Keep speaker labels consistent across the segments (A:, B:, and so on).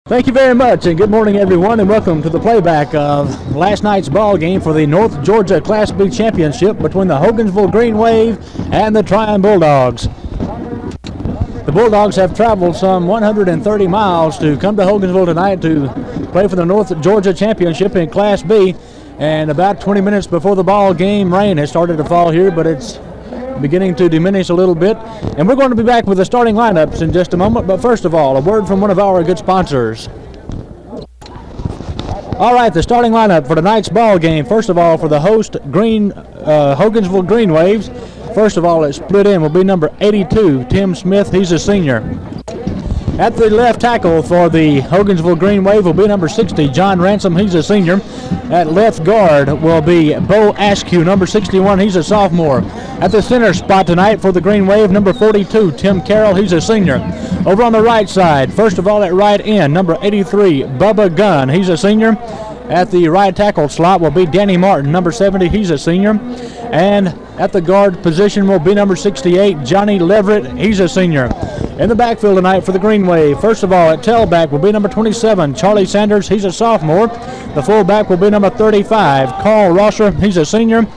A: Thank you very much, and good morning, everyone, and welcome to the playback of last night's ball game for the North Georgia Class B Championship between the Hogansville Green Wave and the Trion Bulldogs. The Bulldogs have traveled some 130 miles to come to Hogansville tonight to play for the North Georgia Championship in Class B, and about 20 minutes before the ball game, rain has started to fall here, but it's beginning to diminish a little bit, and we're going to be back with the starting lineups in just a moment. But first of all, a word from one of our good sponsors. All right, the starting lineup for tonight's ball game. First of all, for the host Hogansville Green Waves, first of all, it's split in will be number 82, Tim Smith. He's a senior. At the left tackle for the Hogansville Green Wave will be number 60, John Ransom. He's a senior. At left guard will be Bo Askew, number 61. He's a sophomore. At the center spot tonight for the Green Wave, number 42, Tim Carroll. He's a senior. Over on the right side, first of all at right end, number 83, Bubba Gunn. He's a senior. At the right tackle slot will be Danny Martin, number 70. He's a senior. And at the guard position will be number 68, Johnny Leverett. He's a senior. In the backfield tonight for the Green Wave, first of all at tailback will be number 27, Charlie Sanders. He's a sophomore. The fullback will be number 35, Carl Rosser. He's a senior.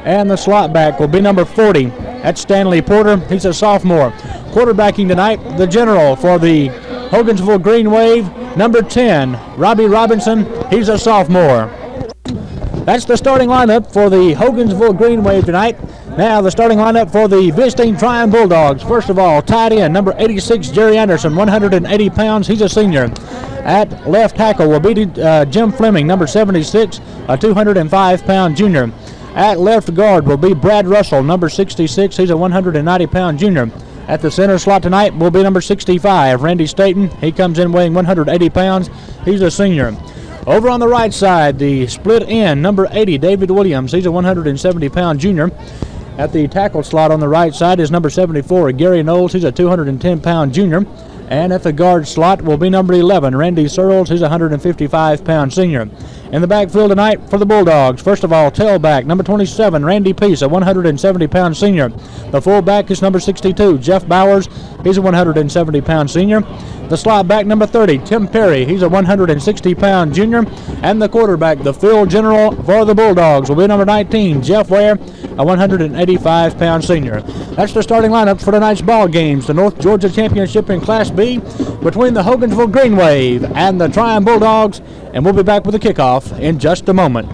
A: And the slot back will be number 40, that's Stanley Porter. He's a sophomore. Quarterbacking tonight, the general for the Hogansville Green Wave, number 10, Robbie Robinson. He's a sophomore. That's the starting lineup for the Hogansville Green Wave tonight. Now the starting lineup for the visiting Trion Bulldogs. First of all, tight end, number 86, Jerry Anderson, 180 pounds. He's a senior. At left tackle will be Jim Fleming, number 76, a 205-pound junior. At left guard will be Brad Russell, number 66. He's a 190-pound junior. At the center slot tonight will be number 65, Randy Staten. He comes in weighing 180 pounds. He's a senior. Over on the right side, the split end, number 80, David Williams. He's a 170-pound junior. At the tackle slot on the right side is number 74, Gary Knowles. He's a 210-pound junior. And at the guard slot will be number 11, Randy Searles. He's a 155-pound senior. In the backfield tonight for the Bulldogs, first of all, tailback, number 27, Randy Peace, a 170-pound senior. The fullback is number 62, Jeff Bowers. He's a 170-pound senior. The slot back, number 30, Tim Perry. He's a 160-pound junior. And the quarterback, the field general for the Bulldogs, will be number 19, Jeff Ware, a 185-pound senior. That's the starting lineup for tonight's ball games. The North Georgia Championship in Class B between the Hogansville Green Wave and the Trion Bulldogs. And we'll be back with the kickoff in just a moment.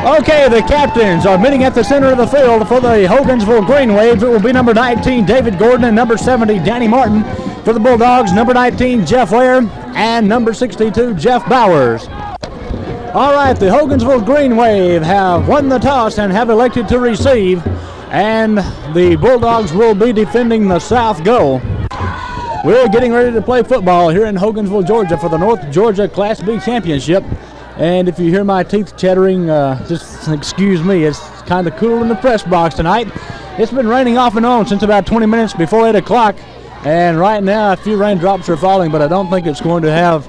A: Okay, the captains are meeting at the center of the field for the Hogansville Green Waves. It will be number 19, David Gordon, and number 70, Danny Martin. For the Bulldogs, number 19, Jeff Ware, and number 62, Jeff Bowers. All right, the Hogansville Green Wave have won the toss and have elected to receive, and the Bulldogs will be defending the south goal. We're getting ready to play football here in Hogansville, Georgia for the North Georgia Class B Championship. And if you hear my teeth chattering, just excuse me. It's kind of cool in the press box tonight. It's been raining off and on since about 20 minutes before 8 o'clock. And right now, a few raindrops are falling, but I don't think it's going to have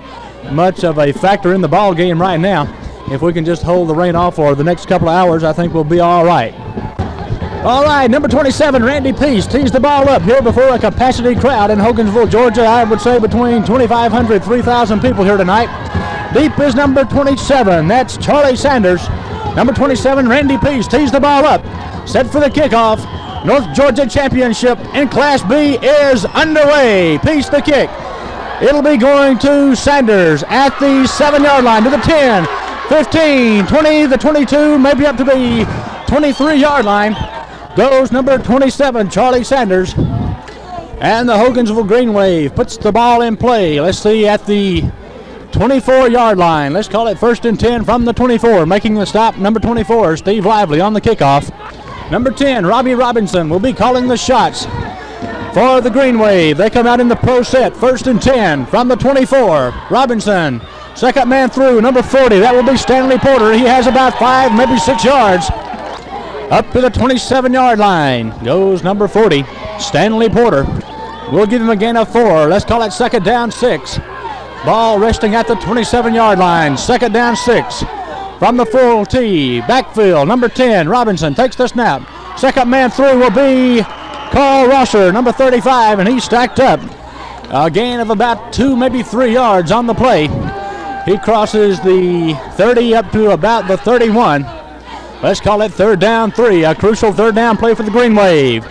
A: much of a factor in the ball game right now. If we can just hold the rain off for the next couple of hours, I think we'll be all right. All right, number 27, Randy Peace, tees the ball up here before a capacity crowd in Hogansville, Georgia. I would say between 2,500, 3,000 people here tonight. Deep is number 27, that's Charlie Sanders. Number 27, Randy Peace, tees the ball up. Set for the kickoff. North Georgia Championship in Class B is underway. Peace the kick. It'll be going to Sanders at the 7-yard line, to the 10, 15, 20, the 22, maybe up to the 23-yard line. Goes number 27, Charlie Sanders. And the Hogansville Green Wave puts the ball in play. Let's see, at the 24-yard line. Let's call it 1st and 10 from the 24. Making the stop, number 24, Steve Lively on the kickoff. Number 10, Robbie Robinson will be calling the shots for the Green Wave. They come out in the pro set, 1st and 10 from the 24. Robinson, second man through, number 40. That will be Stanley Porter. He has about 5, maybe 6 yards. Up to the 27-yard line goes number 40, Stanley Porter. We'll give him a gain of 4. Let's call it 2nd down 6. Ball resting at the 27-yard line. 2nd down 6. From the full tee, backfield, number 10, Robinson takes the snap. Second man through will be Carl Rosser, number 35, and he's stacked up. A gain of about 2, maybe 3 yards on the play. He crosses the 30 up to about the 31. Let's call it 3rd down 3, a crucial 3rd down play for the Green Wave.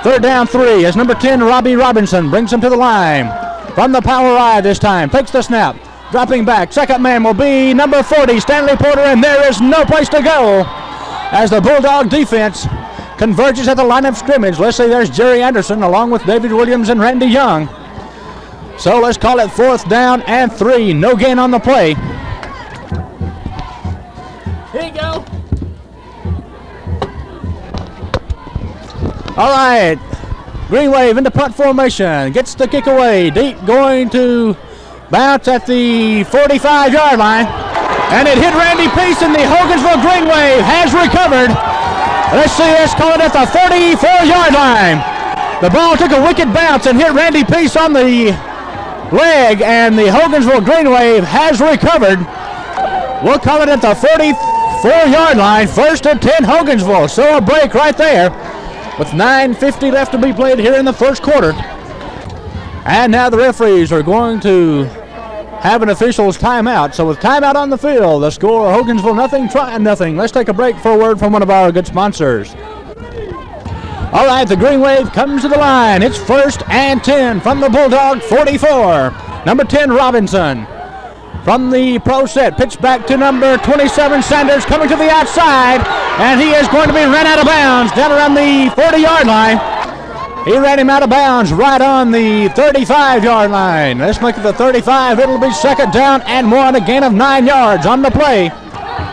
A: 3rd down 3 as number 10, Robbie Robinson, brings him to the line. From the power I this time, takes the snap, dropping back. Second man will be number 40, Stanley Porter, and there is no place to go as the Bulldog defense converges at the line of scrimmage. Let's see, there's Jerry Anderson along with David Williams and Randy Young. So let's call it 4th down and 3. No gain on the play. Here you go. All right. Green Wave into punt formation. Gets the kick away. Deep, going to bounce at the 45-yard line. And it hit Randy Peace, and the Hogansville Green Wave has recovered. Let's see, let's call it at the 44-yard line. The ball took a wicked bounce and hit Randy Peace on the leg, and the Hogansville Green Wave has recovered. We'll call it at the 44-yard line. 1st and 10 Hogansville. So a break right there with 9:50 left to be played here in the first quarter. And now the referees are going to have an official's timeout. So with timeout on the field, the score Hogansville nothing, Trion nothing. Let's take a break for a word from one of our good sponsors. All right, the Green Wave comes to the line. It's 1st and 10 from the Bulldog 44. Number 10, Robinson. From the pro set, pitch back to number 27, Sanders, coming to the outside, and he is going to be run out of bounds down around the 40-yard line. He ran him out of bounds right on the 35-yard line. Let's look at the 35. It'll be 2nd down and 1, a gain of 9 yards on the play.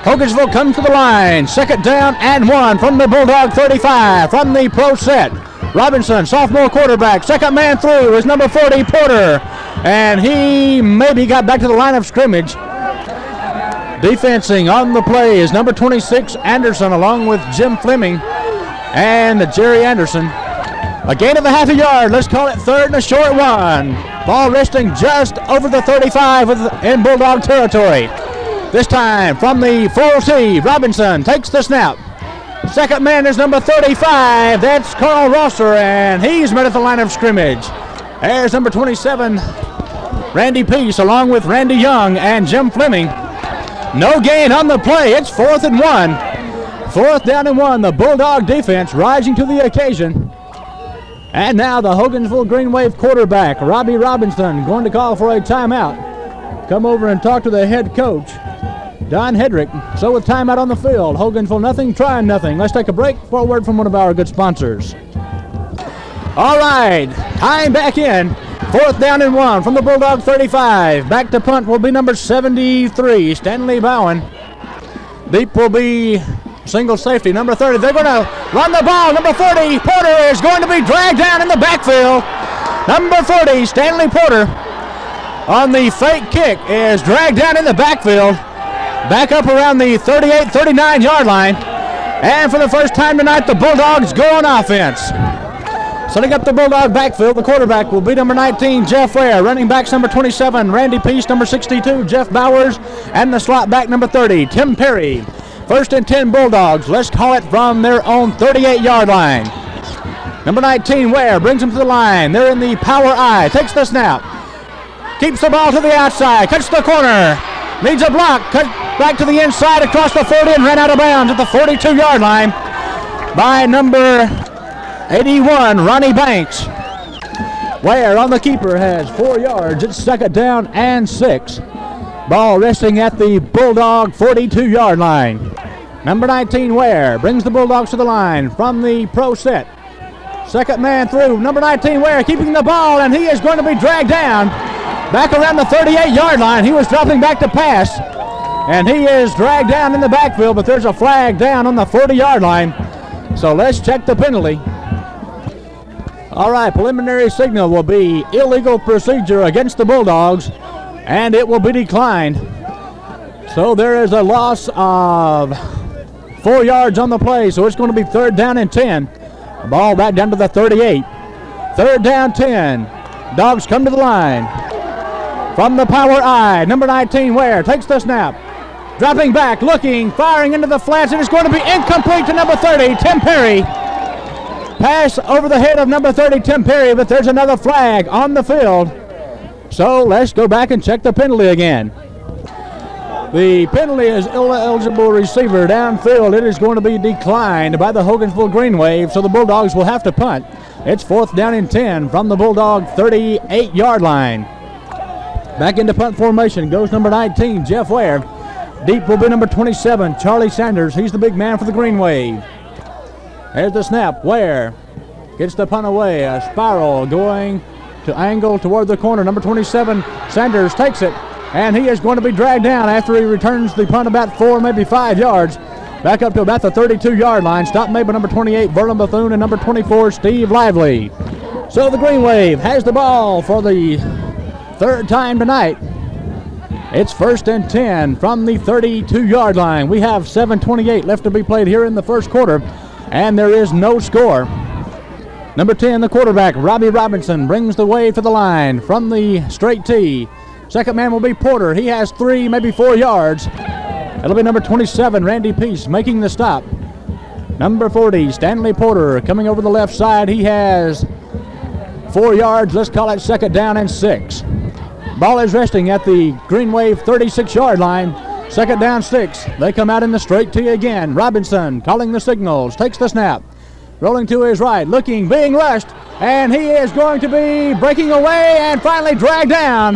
A: Hogansville comes to the line. 2nd down and 1 from the Bulldog 35 from the pro set. Robinson, sophomore quarterback. Second man through is number 40, Porter. And he maybe got back to the line of scrimmage. Defensing on the play is number 26, Anderson, along with Jim Fleming and Jerry Anderson. A gain of a half a yard. Let's call it 3rd and a short 1. Ball resting just over the 35 in Bulldog territory. This time from the full tee, Robinson takes the snap. Second man is number 35. That's Carl Rosser, and he's met at the line of scrimmage. There's number 27, Randy Peace, along with Randy Young and Jim Fleming. No gain on the play. It's 4th and 1. 4th down and 1. The Bulldog defense rising to the occasion. And now the Hogansville Green Wave quarterback, Robbie Robinson, going to call for a timeout. Come over and talk to the head coach, Don Hedrick. So with timeout on the field, Hogansville nothing, Trion nothing. Let's take a break for a word from one of our good sponsors. All right, time back in. 4th down and 1 from the Bulldog 35. Back to punt will be number 73, Stanley Bowen. Deep will be single safety, number 30. They're going to run the ball. Number 40, Porter, is going to be dragged down in the backfield. Number 40, Stanley Porter, on the fake kick, is dragged down in the backfield. Back up around the 38, 39-yard line. And for the first time tonight, the Bulldogs go on offense. Setting up the Bulldog backfield, the quarterback will be number 19, Jeff Ware. Running backs, number 27, Randy Peace, number 62, Jeff Bowers. And the slot back, number 30, Tim Perry. 1st and 10 Bulldogs. Let's call it from their own 38-yard line. Number 19, Ware, brings him to the line. They're in the power I. Takes the snap. Keeps the ball to the outside. Cuts the corner. Needs a block. Cut back to the inside across the 40 and ran out of bounds at the 42-yard line by number 81, Ronnie Banks. Ware on the keeper has 4 yards. It's 2nd down and 6. Ball resting at the Bulldog 42-yard line. Number 19, Ware, brings the Bulldogs to the line from the pro set. Second man through. Number 19, Ware, keeping the ball, and he is going to be dragged down back around the 38-yard line. He was dropping back to pass, and he is dragged down in the backfield, but there's a flag down on the 40-yard line. So let's check the penalty. All right, preliminary signal will be illegal procedure against the Bulldogs, and it will be declined. So there is a loss of 4 yards on the play, so it's going to be 3rd down and 10. Ball back down to the 38. 3rd down, 10. Dogs come to the line. From the power I, number 19, Ware, takes the snap. Dropping back, looking, firing into the flats, and it's going to be incomplete to number 30, Tim Perry. pass over the head of number 30, Tim Perry, but there's another flag on the field. So let's go back and check the penalty again. The penalty is ineligible receiver downfield. It is going to be declined by the Hogansville Green Wave, so the Bulldogs will have to punt. It's 4th down and 10 from the Bulldog 38-yard line. Back into punt formation goes number 19, Jeff Ware. Deep will be number 27, Charlie Sanders. He's the big man for the Green Wave. There's the snap. Ware gets the punt away. A spiral going to angle toward the corner. Number 27, Sanders takes it, and he is going to be dragged down after he returns the punt about 4, maybe 5 yards. Back up to about the 32-yard line. Stopped made by number 28, Vernon Bethune, and number 24, Steve Lively. So the Green Wave has the ball for the 3rd time tonight. It's 1st and 10 from the 32-yard line. We have 7:28 left to be played here in the first quarter, and there is no score. Number 10, the quarterback, Robbie Robinson, brings the way for the line from the straight tee. Second man will be Porter. He has 3, maybe 4 yards. It'll be number 27, Randy Peace, making the stop. Number 40, Stanley Porter, coming over the left side. He has 4 yards. Let's call it 2nd down and 6. Ball is resting at the Green Wave 36-yard line. 2nd down, 6. They come out in the straight tee again. Robinson calling the signals, takes the snap. Rolling to his right, looking, being rushed, and he is going to be breaking away and finally dragged down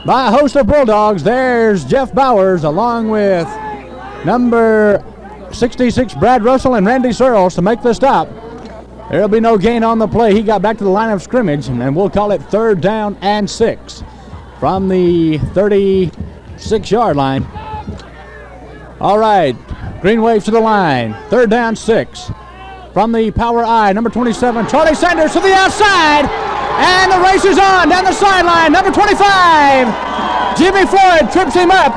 A: by a host of Bulldogs. There's Jeff Bowers along with number 66, Brad Russell, and Randy Searles to make the stop. There'll be no gain on the play. He got back to the line of scrimmage, and we'll call it 3rd down and 6 from the 36-yard line. All right, Green Wave to the line. 3rd down, 6 from the power I. Number 27, Charlie Sanders to the outside, and the race is on down the sideline. Number 25, Jimmy Floyd trips him up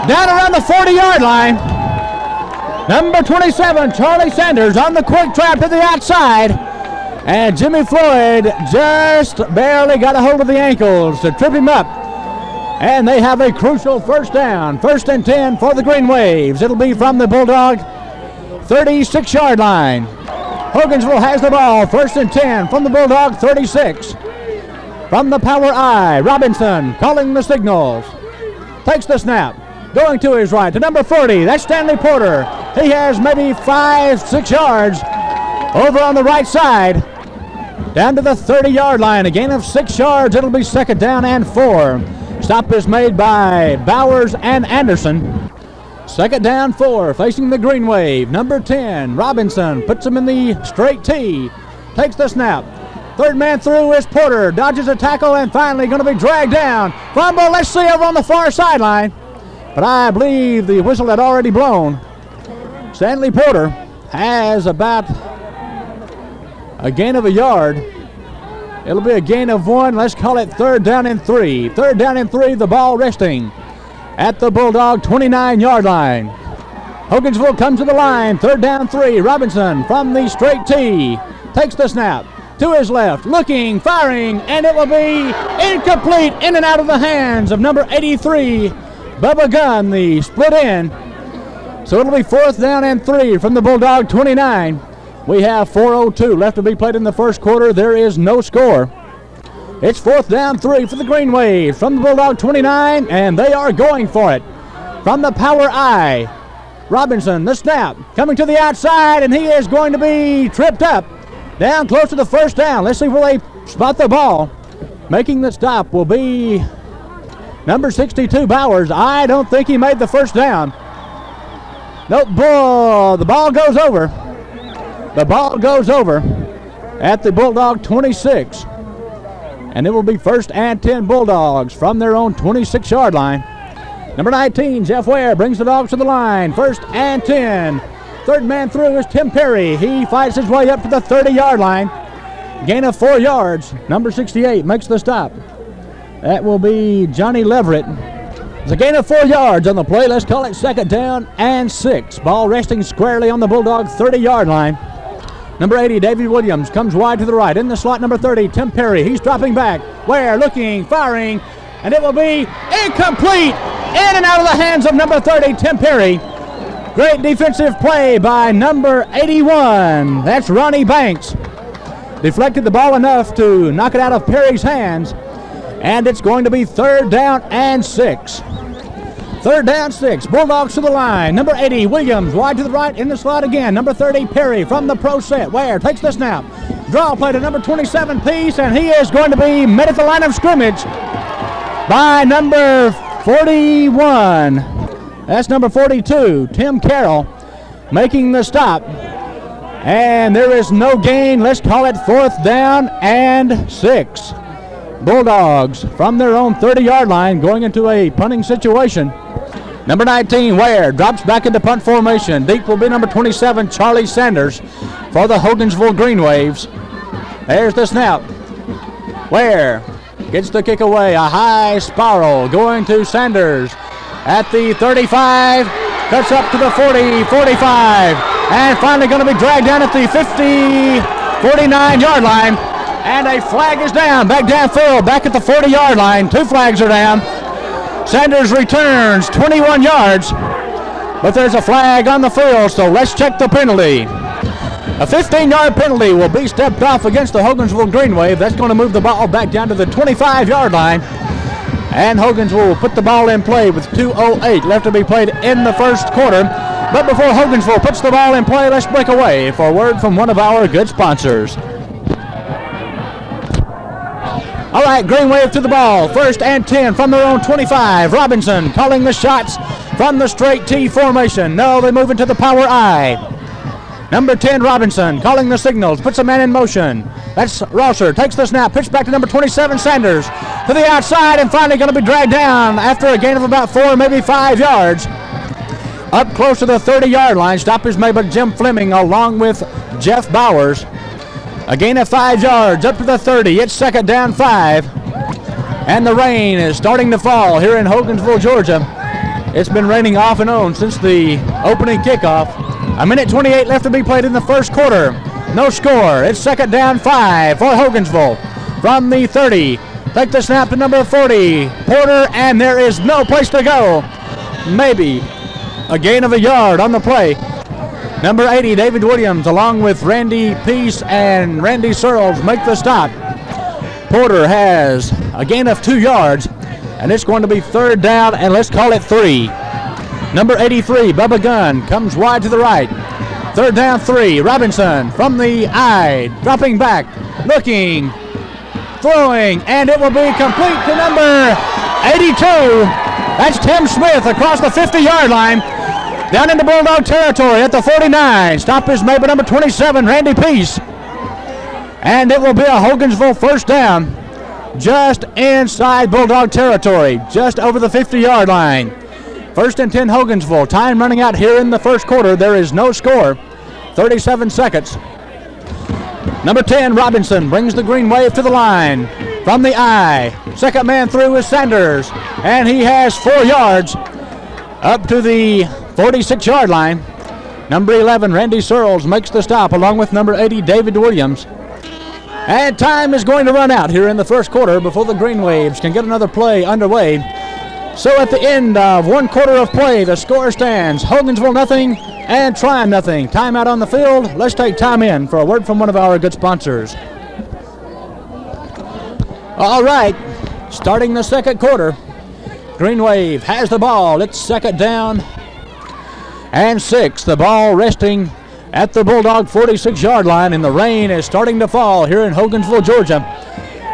A: down around the 40-yard line. Number 27, Charlie Sanders on the quick trap to the outside, and Jimmy Floyd just barely got a hold of the ankles to trip him up, and they have a crucial 1st down. 1st and 10 for the Green Waves. It'll be from the Bulldog 36-yard line. Hogansville has the ball. 1st and 10 from the Bulldog 36. From the power I, Robinson calling the signals. Takes the snap. Going to his right to number 40. That's Stanley Porter. He has maybe 5-6 yards over on the right side. Down to the 30-yard line. A gain of 6 yards. It'll be 2nd down and 4. Stop is made by Bowers and Anderson. 2nd down, 4, facing the Green Wave. Number 10, Robinson, puts him in the straight tee. Takes the snap. 3rd man through is Porter. Dodges a tackle and finally going to be dragged down. Fumble, let's see over on the far sideline. But I believe the whistle had already blown. Stanley Porter has about a gain of a yard. It'll be a gain of 1. Let's call it 3rd down and 3. 3rd down and 3, the ball resting at the Bulldog 29-yard line. Hogansville comes to the line. 3rd down, 3. Robinson from the straight tee. Takes the snap. To his left. Looking, firing, and it will be incomplete, in and out of the hands of number 83, Bubba Gunn, the split end. So it'll be 4th down and 3 from the Bulldog 29. We have 4:02 left to be played in the first quarter. There is no score. It's 4th down, 3 for the Green Wave from the Bulldog 29, and they are going for it. From the power I, Robinson, the snap, coming to the outside, and he is going to be tripped up down close to the 1st down. Let's see where they spot the ball. Making the stop will be number 62, Bowers. I don't think he made the 1st down. Nope, the ball goes over. The ball goes over at the Bulldog 26. And it will be 1st and 10 Bulldogs from their own 26-yard line. Number 19, Jeff Ware, brings the Dogs to the line. 1st and 10. 3rd man through is Tim Perry. He fights his way up to the 30-yard line. Gain of 4 yards. Number 68 makes the stop. That will be Johnny Leverett. It's a gain of 4 yards on the play. Let's call it 2nd down and 6. Ball resting squarely on the Bulldog 30-yard line. Number 80, Davey Williams, comes wide to the right. In the slot, number 30, Tim Perry. He's dropping back. Ware looking, firing, and it will be incomplete. In and out of the hands of number 30, Tim Perry. Great defensive play by number 81. That's Ronnie Banks. Deflected the ball enough to knock it out of Perry's hands. And it's going to be 3rd down and 6. 3rd down, 6. Bulldogs to the line. Number 80, Williams, wide to the right in the slot again. Number 30, Perry from the pro set. Ware takes the snap. Draw play to number 27, Peace, and he is going to be met at the line of scrimmage by number 41. That's number 42, Tim Carroll, making the stop. And there is no gain. Let's call it 4th down and 6. Bulldogs from their own 30-yard line going into a punting situation. Number 19, Ware, drops back into punt formation. Deep will be number 27, Charlie Sanders for the Hogansville Green Waves. There's the snap. Ware gets the kick away. A high spiral going to Sanders at the 35. Cuts up to the 40, 45. And finally going to be dragged down at the 50, 49-yard line. And a flag is down. Back downfield, back at the 40-yard line. 2 flags are down. Sanders returns 21 yards, but there's a flag on the field, so let's check the penalty. A 15-yard penalty will be stepped off against the Hogansville Green Wave. That's going to move the ball back down to the 25-yard line, and Hogansville will put the ball in play with 2:08 left to be played in the first quarter. But before Hogansville puts the ball in play, let's break away for a word from one of our good sponsors. All right, Green Wave to the ball. 1st and 10 from their own 25. Robinson calling the shots from the straight T formation. No, they move into the power I. Number 10, Robinson calling the signals. Puts a man in motion. That's Rosser. Takes the snap. Pitch back to number 27, Sanders. To the outside and finally going to be dragged down after a gain of about 4, maybe 5 yards. Up close to the 30-yard line. Stop is made by Jim Fleming along with Jeff Bowers. A gain of 5 yards up to the 30. It's 2nd down 5. And the rain is starting to fall here in Hogansville, Georgia. It's been raining off and on since the opening kickoff. 1:28 left to be played in the first quarter. No score. It's 2nd down 5 for Hogansville. From the 30. Take the snap to number 40. Porter, and there is no place to go. Maybe a gain of a yard on the play. Number 80, David Williams, along with Randy Peace and Randy Searles, make the stop. Porter has a gain of 2 yards, and it's going to be 3rd down, and let's call it 3. Number 83, Bubba Gunn, comes wide to the right. 3rd down 3. Robinson from the I, dropping back, looking, throwing, and it will be complete to number 82. That's Tim Smith across the 50-yard line. Down into Bulldog territory at the 49. Stop is made by number 27, Randy Peace. And it will be a Hogansville 1st down just inside Bulldog territory, just over the 50-yard line. 1st and 10 Hogansville. Time running out here in the first quarter. There is no score. 37 seconds. Number 10, Robinson, brings the Green Wave to the line. From the I. 2nd man through is Sanders. And he has 4 yards up to the 46-yard line. Number 11, Randy Searles, makes the stop along with number 80, David Williams. And time is going to run out here in the first quarter before the Green Waves can get another play underway. So at the end of 1 quarter of play, the score stands Hogansville nothing and Trion nothing. Timeout on the field. Let's take time in for a word from one of our good sponsors. All right, starting the second quarter. Green Wave has the ball. It's 2nd down and 6. The ball resting at the Bulldog 46-yard line, and the rain is starting to fall here in Hogansville, Georgia.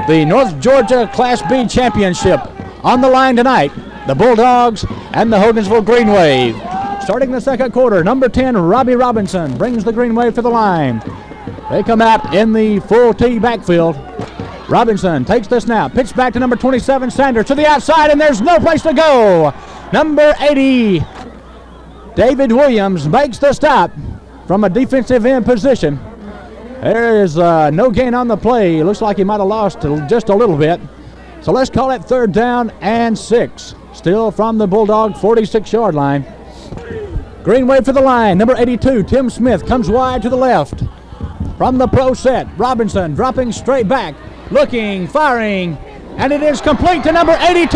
A: The North Georgia Class B Championship on the line tonight. The Bulldogs and the Hogansville Green Wave. Starting the second quarter, number 10, Robbie Robinson, brings the Green Wave to the line. They come out in the full T backfield. Robinson takes the snap, pitch back to number 27, Sanders, to the outside, and there's no place to go. Number 80, David Williams, makes the stop from a defensive end position. There is no gain on the play. Looks like he might have lost just a little bit. So let's call it 3rd down and 6. Still from the Bulldog 46-yard line. Green Wave for the line. Number 82, Tim Smith, comes wide to the left. From the pro set, Robinson dropping straight back, looking, firing, and it is complete to number 82,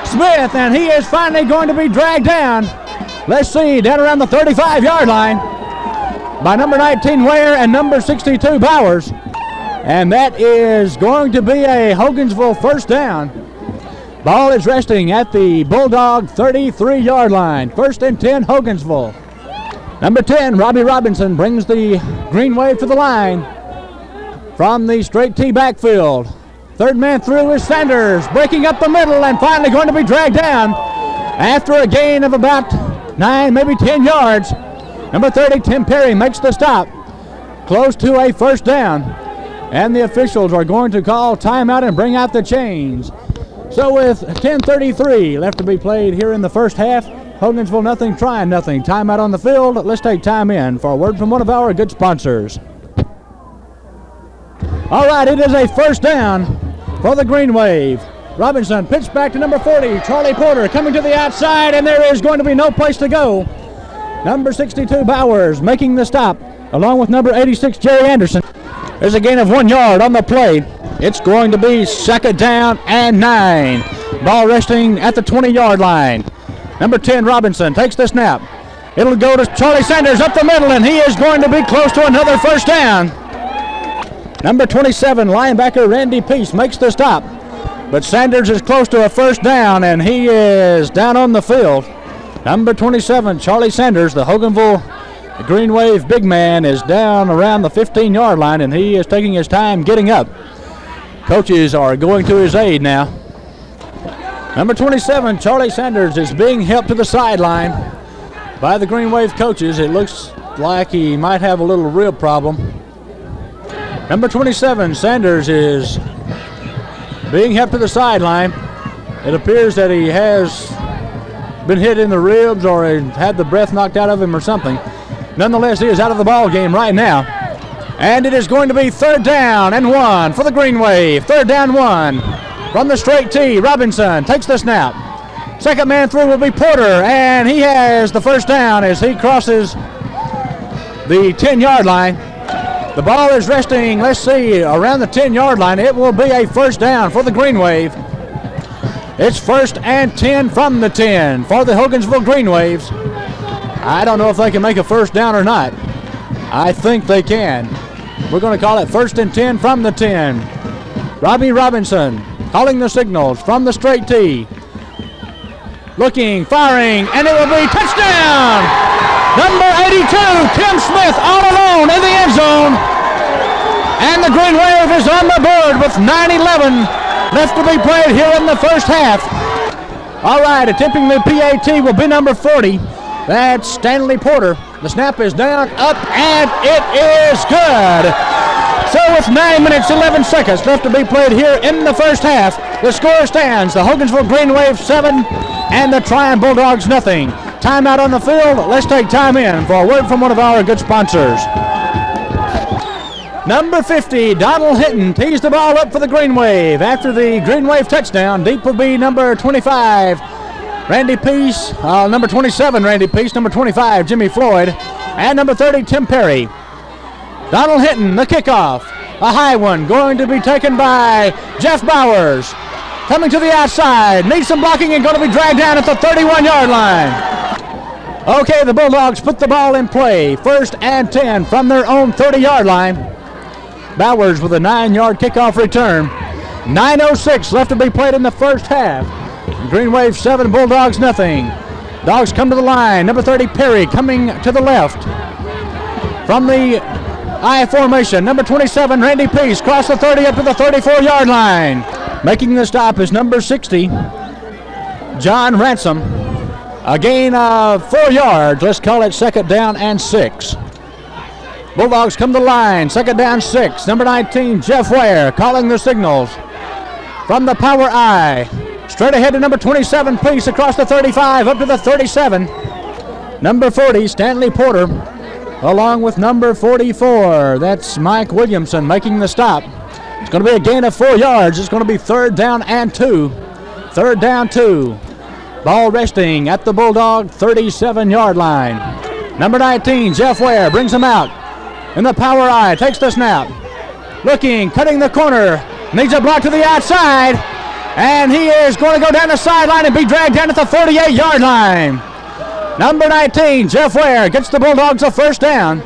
A: Smith, and he is finally going to be dragged down Let's see, down around the 35-yard line by number 19 Ware and number 62 Bowers. And that is going to be a Hogansville first down. Ball is resting at the Bulldog 33-yard line. 1st and 10, Hogansville. Number 10, Robbie Robinson, brings the Green Wave to the line from the straight T backfield. Third man through is Sanders, breaking up the middle and finally going to be dragged down after a gain of about 9, maybe 10 yards. Number 30, Tim Perry, makes the stop, close to a first down. And the officials are going to call timeout and bring out the chains. So with 10:33 left to be played here in the first half, Hogansville nothing, Trion nothing. Timeout on the field. Let's take time in for a word from one of our good sponsors. All right, it is a first down for the Green Wave. Robinson pitched back to number 40, Charlie Porter, coming to the outside, and there is going to be no place to go. Number 62, Bowers, making the stop, along with number 86, Jerry Anderson. There's a gain of 1 yard on the play. It's going to be 2nd down and 9. Ball resting at the 20-yard line. Number 10, Robinson, takes the snap. It'll go to Charlie Sanders up the middle, and he is going to be close to another first down. Number 27, linebacker Randy Peace, makes the stop. But Sanders is close to a first down, and he is down on the field. Number 27, Charlie Sanders, the Hogansville Green Wave big man, is down around the 15-yard line, and he is taking his time getting up. Coaches are going to his aid now. Number 27, Charlie Sanders, is being helped to the sideline by the Green Wave coaches. It looks like he might have a little rib problem. Number 27, Sanders, is being helped to the sideline. It appears that he has been hit in the ribs or had the breath knocked out of him or something. Nonetheless, he is out of the ball game right now. And it is going to be 3rd down and 1 for the Green Wave. 3rd down 1 from the straight tee. Robinson takes the snap. Second man through will be Porter, and he has the first down as he crosses the 10-yard line. The ball is resting, let's see, around the 10-yard line. It will be a first down for the Green Wave. It's 1st and 10 from the 10 for the Hogansville Green Waves. I don't know if they can make a first down or not. I think they can. We're going to call it 1st and 10 from the 10. Robbie Robinson calling the signals from the straight tee. Looking, firing, and it will be touchdown! Number 82, Tim Smith, all alone in the end zone. And the Green Wave is on the board with 9:11 left to be played here in the first half. All right, attempting the PAT will be number 40. That's Stanley Porter. The snap is down, up, and it is good. So with 9 minutes, 11 seconds left to be played here in the first half, the score stands. The Hogansville Green Wave 7 and the Trion Bulldogs nothing. Timeout on the field. Let's take time in for a word from one of our good sponsors. Number 50, Donald Hinton, tees the ball up for the Green Wave. After the Green Wave touchdown, deep will be number 25, Randy Peace, number 27, Randy Peace, number 25, Jimmy Floyd, and number 30, Tim Perry. Donald Hinton, the kickoff, a high one, going to be taken by Jeff Bowers. Coming to the outside, needs some blocking and going to be dragged down at the 31-yard line. Okay, the Bulldogs put the ball in play. 1st and 10 from their own 30-yard line. Bowers with a 9-yard kickoff return. 9:06 left to be played in the first half. Green Wave 7, Bulldogs nothing. Dogs come to the line. Number 30, Perry, coming to the left. From the I formation, number 27, Randy Peace, cross the 30 up to the 34-yard line. Making the stop is number 60, John Ransom. A gain of 4 yards. Let's call it 2nd down and 6. Bulldogs come to the line. 2nd down, 6. Number 19, Jeff Ware, calling the signals from the power I. Straight ahead to number 27, Peace, across the 35 up to the 37. Number 40, Stanley Porter, along with number 44. That's Mike Williamson making the stop. It's going to be a gain of 4 yards. It's going to be 3rd down and 2. 3rd down, 2. Ball resting at the Bulldog 37-yard line. Number 19, Jeff Ware, brings him out. In the power I, takes the snap. Looking, cutting the corner. Needs a block to the outside. And he is going to go down the sideline and be dragged down at the 48-yard line. Number 19, Jeff Ware, gets the Bulldogs a first down.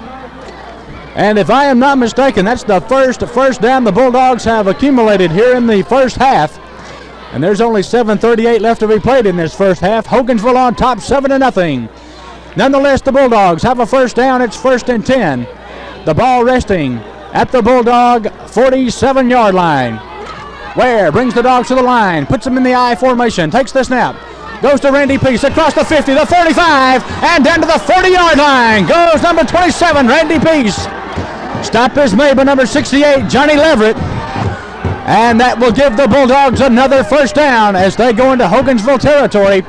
A: And if I am not mistaken, that's the first down the Bulldogs have accumulated here in the first half. And there's only 7:38 left to be played in this first half. Hogansville on top 7-0. Nonetheless, the Bulldogs have a first down. It's 1st and 10. The ball resting at the Bulldog 47-yard line. Ware brings the Dogs to the line, puts them in the I formation, takes the snap, goes to Randy Peace across the 50, the 35, and down to the 40-yard line goes number 27, Randy Peace. Stop is made by number 68, Johnny Leverett. And that will give the Bulldogs another first down as they go into Hogansville territory.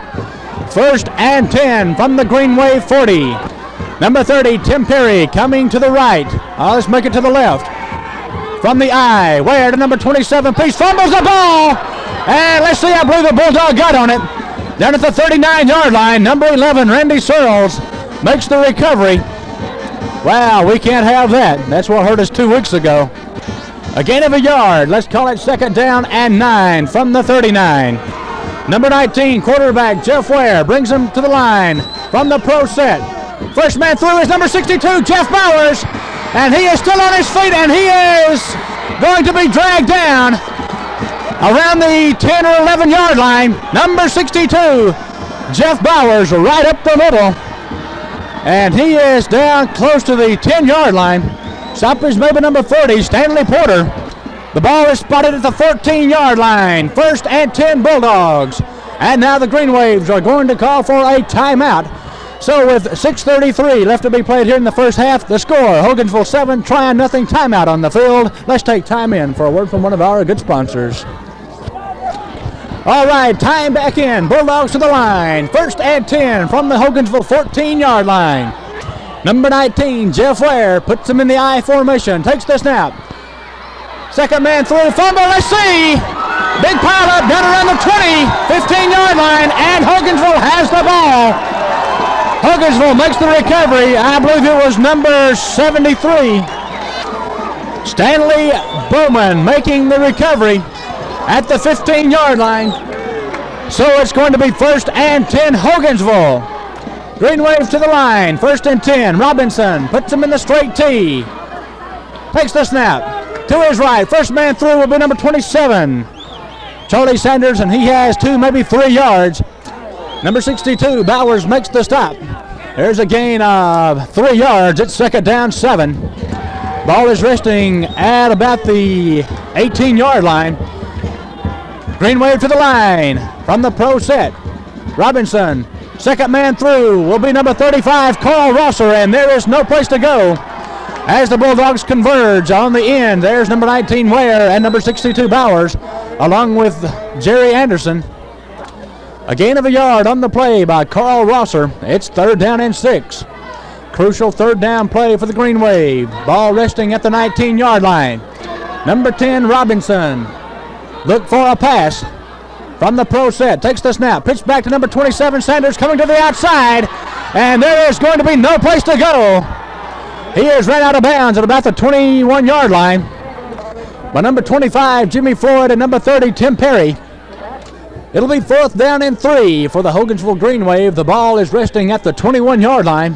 A: 1st and 10 from the Green Wave 40. Number 30, Tim Perry coming to the right. Let's make it to the left. From the I, Ware to number 27, Peace fumbles the ball. And let's see, I believe the Bulldog got on it. Down at the 39-yard line, number 11, Randy Searles makes the recovery. Wow, we can't have that. That's what hurt us 2 weeks ago. A gain of a yard. Let's call it 2nd down and 9 from the 39. Number 19, quarterback Jeff Ware brings him to the line from the pro set. First man through is number 62, Jeff Bowers. And he is still on his feet, and he is going to be dragged down around the 10 or 11-yard line. Number 62, Jeff Bowers, right up the middle. And he is down close to the 10-yard line. Stop is made by number 40, Stanley Porter. The ball is spotted at the 14-yard line. 1st and 10 Bulldogs. And now the Green Waves are going to call for a timeout. So with 6:33 left to be played here in the first half, the score, Hogansville 7, Trion nothing, timeout on the field. Let's take time in for a word from one of our good sponsors. All right, time back in. Bulldogs to the line. 1st and 10 from the Hogansville 14-yard line. Number 19, Jeff Ware, puts him in the I formation, takes the snap. Second man through, fumble, let's see. Big pile up down around the 20, 15-yard line, and Hogansville has the ball. Hogansville makes the recovery. I believe it was number 73. Stanley Bowman making the recovery at the 15-yard line. So it's going to be 1st and 10 Hogansville. Green Wave to the line. 1st and 10. Robinson puts him in the straight tee. Takes the snap. To his right. First man through will be number 27. Charlie Sanders, and he has 2, maybe 3 yards. Number 62, Bowers makes the stop. There's a gain of 3 yards. It's 2nd down 7. Ball is resting at about the 18-yard line. Green Wave to the line from the pro set. Robinson, second man through, will be number 35, Carl Rosser, and there is no place to go as the Bulldogs converge on the end. There's number 19, Ware, and number 62, Bowers, along with Jerry Anderson. A gain of a yard on the play by Carl Rosser. It's 3rd down and 6. Crucial 3rd down play for the Green Wave. Ball resting at the 19-yard line. Number 10, Robinson. Look for a pass from the pro set. Takes the snap. Pitch back to number 27, Sanders, coming to the outside. And there is going to be no place to go. He is ran out of bounds at about the 21-yard line by number 25, Jimmy Floyd, and number 30, Tim Perry. It'll be 4th down and 3 for the Hogansville Green Wave. The ball is resting at the 21-yard line.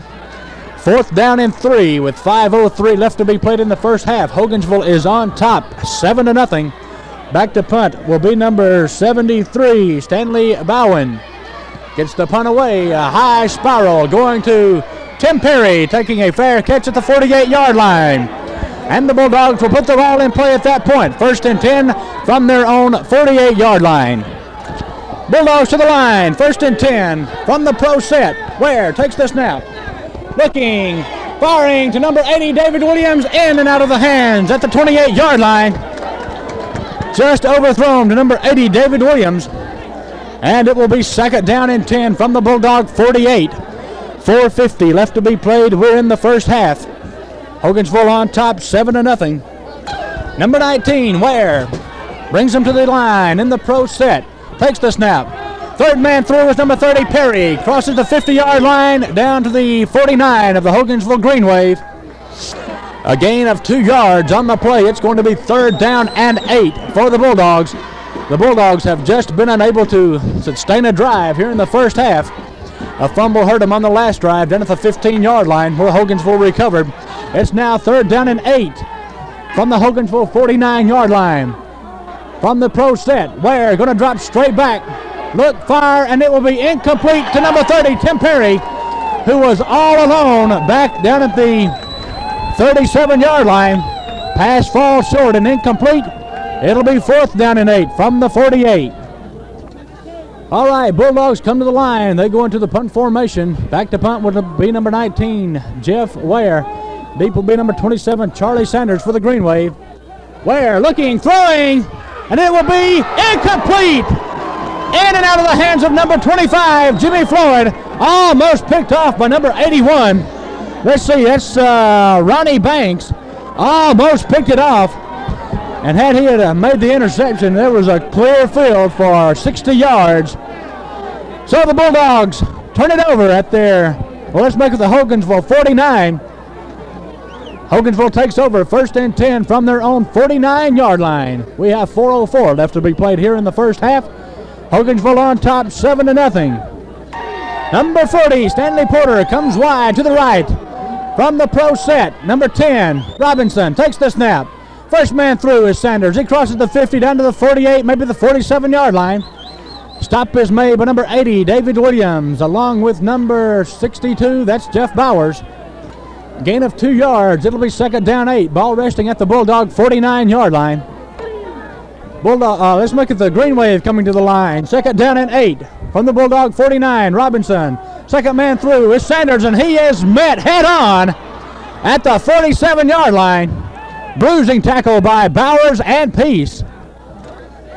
A: 4th down and 3 with 5:03 left to be played in the first half. Hogansville is on top, 7-0. Back to punt will be number 73, Stanley Bowen. Gets the punt away, a high spiral going to Tim Perry, taking a fair catch at the 48-yard line. And the Bulldogs will put the ball in play at that point. 1st and 10 from their own 48-yard line. Bulldogs to the line, 1st and 10 from the pro set. Ware takes the snap. Looking, firing to number 80, David Williams, in and out of the hands at the 28-yard line. Just overthrown to number 80, David Williams. And it will be 2nd down and 10 from the Bulldog 48. 4:50 left to be played. We're in the first half. Hogansville on top, 7-0. Number 19, Ware, brings him to the line in the pro set. Takes the snap. 3rd man through is number 30, Perry. Crosses the 50-yard line down to the 49 of the Hogansville Green Wave. A gain of 2 yards on the play. It's going to be 3rd down and 8 for the Bulldogs. The Bulldogs have just been unable to sustain a drive here in the first half. A fumble hurt him on the last drive down at the 15-yard line where Hogansville recovered. It's now 3rd down and 8 from the Hogansville 49-yard line. From the pro set, Ware going to drop straight back. Look, fire, and it will be incomplete to number 30, Tim Perry, who was all alone back down at the 37-yard line. Pass falls short and incomplete. It'll be 4th down and 8 from the 48. All right, Bulldogs come to the line. They go into the punt formation. Back to punt will be number 19, Jeff Ware. Deep will be number 27, Charlie Sanders for the Green Wave. Ware looking, throwing, and it will be incomplete. In and out of the hands of number 25, Jimmy Floyd. Almost picked off by number 81. Let's see, that's Ronnie Banks. Almost picked it off. And had he had made the interception, there was a clear field for 60 yards. So the Bulldogs turn it over at their, well, let's make it the Hogansville 49. Hogansville takes over 1st and 10 from their own 49-yard line. We have 4:04 left to be played here in the first half. Hogansville on top, 7-0. Number 40, Stanley Porter, comes wide to the right from the pro set. Number 10, Robinson takes the snap. First man through is Sanders. He crosses the 50 down to the 48, maybe the 47-yard line. Stop is made by number 80, David Williams, along with number 62, that's Jeff Bowers. Gain of 2 yards. It'll be 2nd down 8. Ball resting at the Bulldog 49-yard line. Let's look at the Green Wave coming to the line. 2nd down and 8 from the Bulldog 49. Robinson, second man through is Sanders, and he is met head on at the 47-yard line. Bruising tackle by Bowers and Peace.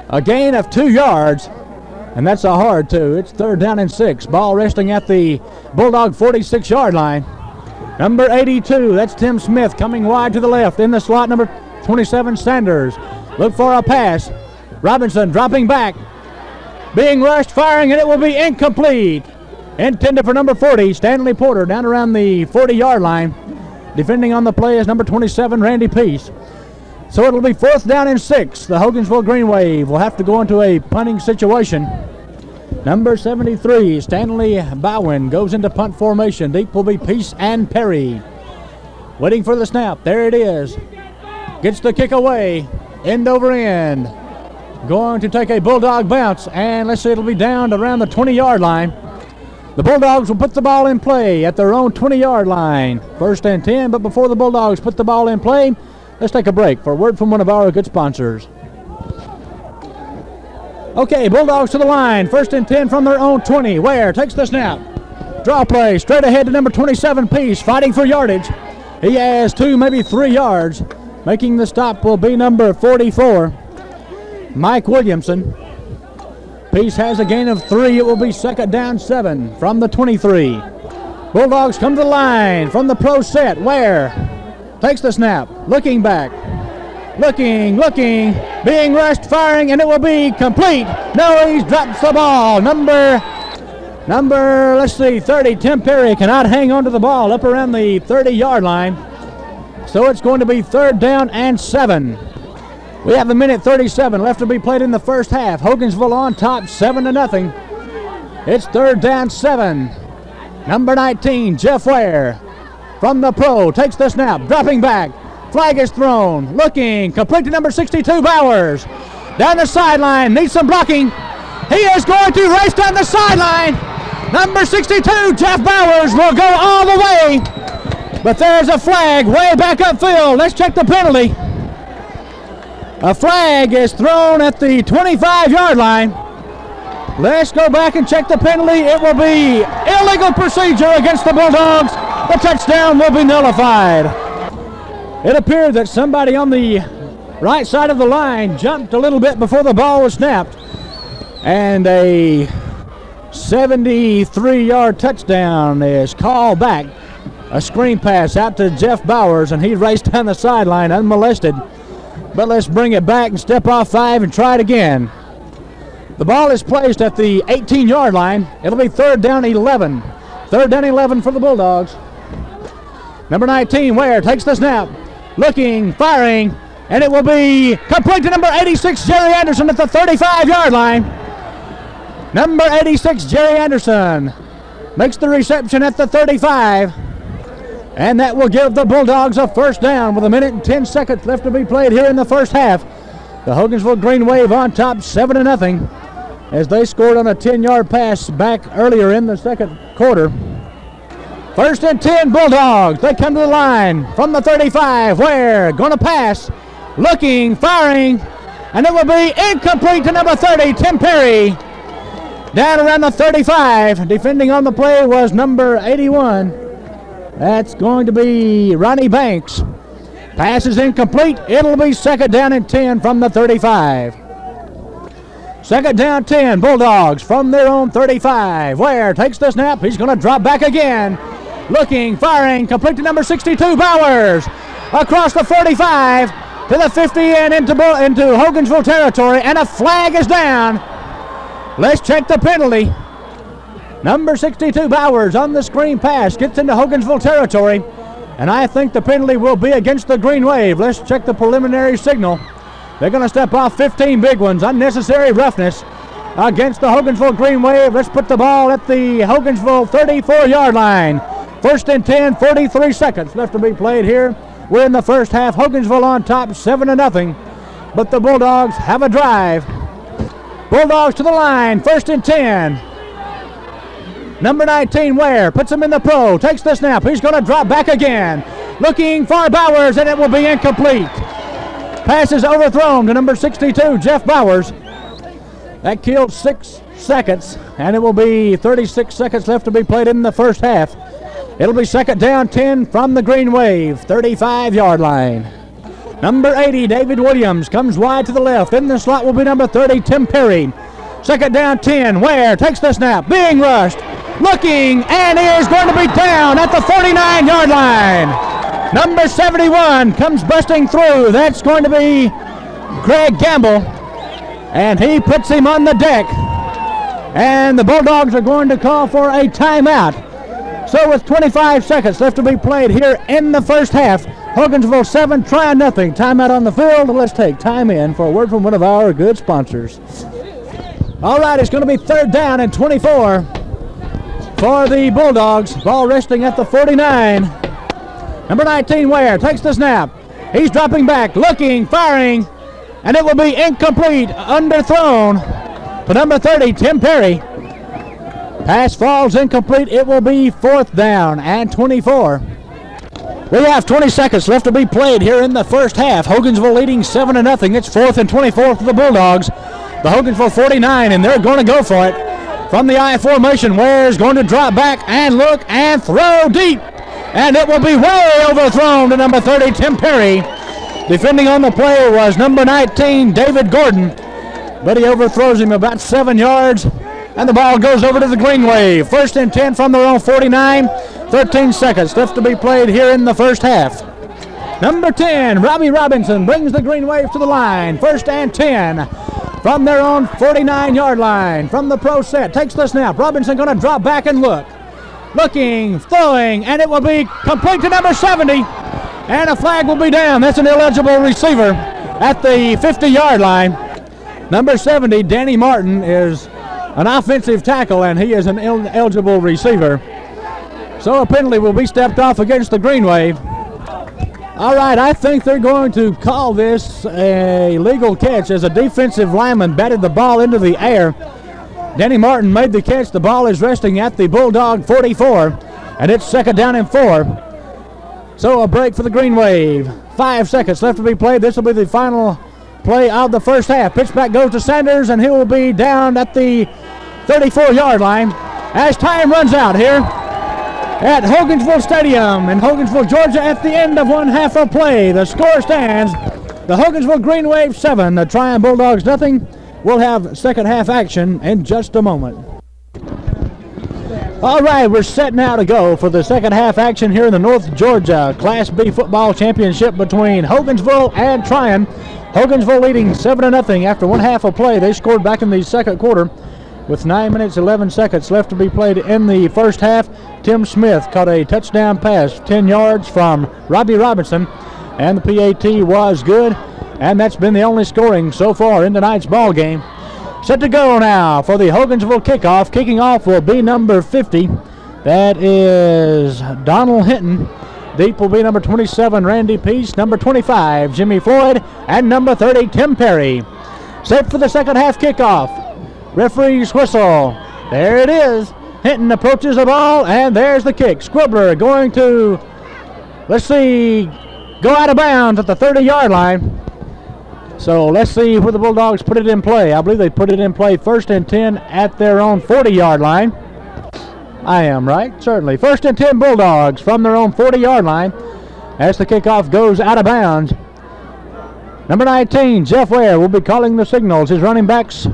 A: A gain of 2 yards, and that's a hard 2. It's 3rd down and 6. Ball resting at the Bulldog 46-yard line. Number 82, that's Tim Smith coming wide to the left. In the slot, number 27, Sanders. Look for a pass. Robinson dropping back. Being rushed, firing, and it will be incomplete. Intended for number 40, Stanley Porter, down around the 40-yard line. Defending on the play is number 27, Randy Peace. So it'll be 4th down and 6. The Hogansville Green Wave will have to go into a punting situation. Number 73, Stanley Bowen, goes into punt formation. Deep will be Peace and Perry. Waiting for the snap. There it is. Gets the kick away. End over end. Going to take a Bulldog bounce. And let's see, it'll be down to around the 20-yard line. The Bulldogs will put the ball in play at their own 20-yard line. 1st and 10, but before the Bulldogs put the ball in play, let's take a break for a word from one of our good sponsors. Okay, Bulldogs to the line. 1st and 10 from their own 20. Ware takes the snap. Draw play straight ahead to number 27, Peace, fighting for yardage. He has 2, maybe 3 yards. Making the stop will be number 44, Mike Williamson. Peace has a gain of 3. It will be 2nd down 7 from the 23. Bulldogs come to the line from the pro set. Ware takes the snap. Looking back. Looking. Being rushed, firing, and it will be complete. No, he's dropped the ball. Number, let's see, 30, Tim Perry cannot hang on to the ball up around the 30-yard line. So it's going to be 3rd down and 7. We have 1:37 left to be played in the first half. Hogansville on top, 7-0. It's 3rd down 7. Number 19, Jeff Ware, from the pro, takes the snap, dropping back. Flag is thrown. Looking, complete to number 62, Bowers. Down the sideline, needs some blocking. He is going to race down the sideline. Number 62, Jeff Bowers, will go all the way. But there's a flag way back upfield. Let's check the penalty. A flag is thrown at the 25-yard line. Let's go back and check the penalty. It will be illegal procedure against the Bulldogs. The touchdown will be nullified. It appeared that somebody on the right side of the line jumped a little bit before the ball was snapped. And a 73-yard touchdown is called back. A screen pass out to Jeff Bowers, and he raced down the sideline unmolested. But let's bring it back and step off 5 and try it again. The ball is placed at the 18-yard line. It'll be 3rd down 11. 3rd down 11 for the Bulldogs. Number 19, Ware, takes the snap. Looking, firing, and it will be complete to number 86, Jerry Anderson at the 35-yard line. Number 86, Jerry Anderson, makes the reception at the 35. And that will give the Bulldogs a first down with 1:10 left to be played here in the first half. The Hogansville Green Wave on top 7-0 as they scored on a 10-yard pass back earlier in the second quarter. 1st and 10 Bulldogs. They come to the line from the 35. Ware going to pass, looking, firing, and it will be incomplete to number 30, Tim Perry. Down around the 35. Defending on the play was number 81. That's going to be Ronnie Banks. Pass is incomplete. It'll be 2nd down and 10 from the 35. 2nd down 10, Bulldogs from their own 35. Ware takes the snap. He's going to drop back again. Looking, firing, complete to number 62, Bowers. Across the 45 to the 50 and into Hogansville territory, and a flag is down. Let's check the penalty. Number 62, Bowers, on the screen pass, gets into Hogansville territory, and I think the penalty will be against the Green Wave. Let's check the preliminary signal. They're going to step off 15 big ones. Unnecessary roughness against the Hogansville Green Wave. Let's put the ball at the Hogansville 34-yard line. 1st and 10, 43 seconds left to be played here. We're in the first half. Hogansville on top 7-0, but the Bulldogs have a drive. Bulldogs to the line, 1st and 10. Number 19, Ware, puts him in the pro, takes the snap. He's going to drop back again. Looking for Bowers, and it will be incomplete. Pass is overthrown to number 62, Jeff Bowers. That killed 6 seconds, and it will be 36 seconds left to be played in the first half. It'll be 2nd down 10 from the Green Wave, 35-yard line. Number 80, David Williams, comes wide to the left. In the slot will be number 30, Tim Perry. 2nd down 10, Ware takes the snap, being rushed. Looking, and he is going to be down at the 49-yard line. Number 71 comes busting through. That's going to be Greg Gamble, and he puts him on the deck. And the Bulldogs are going to call for a timeout. So with 25 seconds left to be played here in the first half, Hogansville 7, Trion nothing. Timeout on the field. Let's take time in for a word from one of our good sponsors. All right, it's going to be 3rd down and 24 for the Bulldogs. Ball resting at the 49. Number 19, Ware, takes the snap. He's dropping back, looking, firing, and it will be incomplete, underthrown to number 30, Tim Perry. Pass falls incomplete. It will be 4th down and 24. We have 20 seconds left to be played here in the first half. Hogansville leading 7-0. It's 4th and 24 for the Bulldogs. The Hogansville 49, and they're going to go for it. From the I formation, Ware's going to drop back and look and throw deep. And it will be way overthrown to number 30, Tim Perry. Defending on the play was number 19, David Gordon. But he overthrows him about 7 yards. And the ball goes over to the Green Wave. 1st and 10 from their own 49. 13 seconds left to be played here in the first half. Number 10, Robbie Robinson, brings the Green Wave to the line. 1st and 10 from their own 49-yard line. From the pro set, takes the snap. Robinson going to drop back and look. Looking, throwing, and it will be complete to number 70. And a flag will be down. That's an illegible receiver at the 50-yard line. Number 70, Danny Martin, is an offensive tackle, and he is an eligible receiver. So a penalty will be stepped off against the Green Wave. All right, I think they're going to call this a legal catch as a defensive lineman batted the ball into the air. Danny Martin made the catch. The ball is resting at the Bulldog 44, and it's 2nd down and 4. So a break for the Green Wave. 5 seconds left to be played. This will be the final play of the first half. Pitch back goes to Sanders, and he will be down at the 34-yard line as time runs out here at Hogansville Stadium in Hogansville, Georgia. At the end of one half of play, the score stands the Hogansville Green Wave 7, the Trion Bulldogs nothing. We'll have second half action in just a moment. All right, we're set now to go for the second half action here in the North Georgia Class B football championship between Hogansville and Trion. Hogansville leading 7-0 after one half of play. They scored back in the second quarter with 9 minutes, 11 seconds left to be played in the first half. Tim Smith caught a touchdown pass, 10 yards from Robbie Robinson, and the PAT was good, and that's been the only scoring so far in tonight's ball game. Set to go now for the Hogansville kickoff. Kicking off will be number 50, That is Donald Hinton. Deep will be number 27, Randy Peace, number 25, Jimmy Floyd, and number 30, Tim Perry. Set for the second half kickoff. Referee's whistle. There it is. Hinton approaches the ball, and there's the kick. Squibbler going to, go out of bounds at the 30-yard line. So let's see where the Bulldogs put it in play. I believe they put it in play 1st and 10 at their own 40-yard line. I am right, certainly. 1st and 10 Bulldogs from their own 40-yard line as the kickoff goes out of bounds. Number 19, Jeff Ware, will be calling the signals. His running backs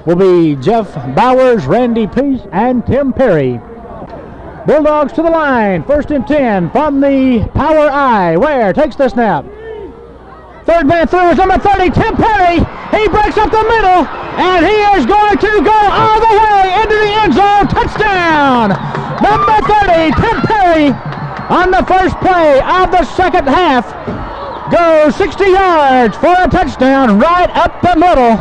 A: will be Jeff Bowers, Randy Peace, and Tim Perry. Bulldogs to the line. 1st and 10 from the power I. Ware takes the snap. Third man through is number 30, Tim Perry. He breaks up the middle, and he is going to go all the way into the end zone. Touchdown! Number 30, Tim Perry, on the first play of the second half, goes 60 yards for a touchdown right up the middle.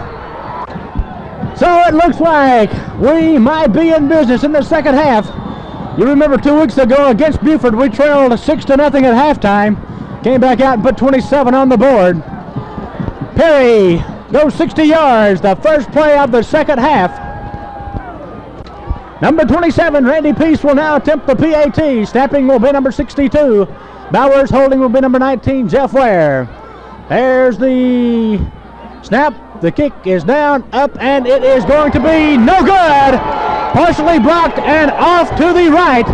A: So it looks like we might be in business in the second half. You remember 2 weeks ago against Buford, we trailed 6-0 at halftime. Came back out and put 27 on the board. Perry goes 60 yards, the first play of the second half. Number 27, Randy Peace, will now attempt the PAT. Snapping will be number 62. Bowers holding will be number 19, Jeff Ware. There's the snap. The kick is down, up, and it is going to be no good. Partially blocked and off to the right.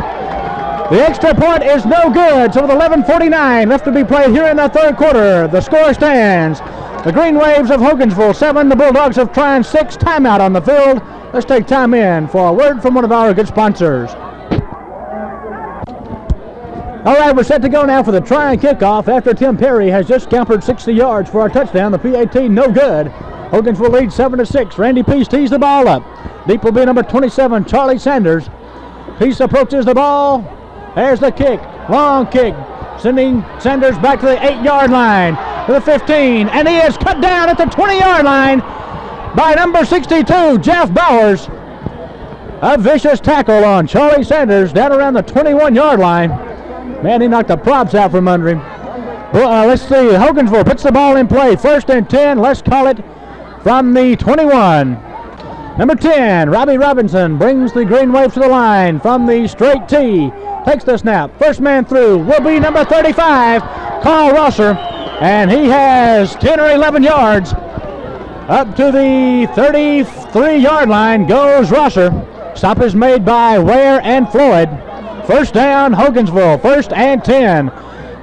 A: The extra point is no good, so with 11:49 left to be played here in the third quarter, the score stands. The Green Waves of Hogansville 7, the Bulldogs of Trion 6. Timeout on the field. Let's take time in for a word from one of our good sponsors. All right, we're set to go now for the Trion kickoff after Tim Perry has just scampered 60 yards for a touchdown. The PAT no good. Hogansville leads 7-6. Randy Peace tees the ball up. Deep will be number 27, Charlie Sanders. Peace approaches the ball. There's the kick, long kick, sending Sanders back to the 8-yard line, to the 15, and he is cut down at the 20-yard line by number 62, Jeff Bowers. A vicious tackle on Charlie Sanders down around the 21-yard line. Man, he knocked the props out from under him. Well, let's see, Hogansville puts the ball in play, 1st and 10, let's call it from the 21. Number 10, Robbie Robinson brings the Green Wave to the line from the straight tee. Takes the snap. First man through will be number 35, Carl Rosser, and he has 10 or 11 yards. Up to the 33-yard line goes Rosser. Stop is made by Ware and Floyd. First down, Hogansville. 1st and 10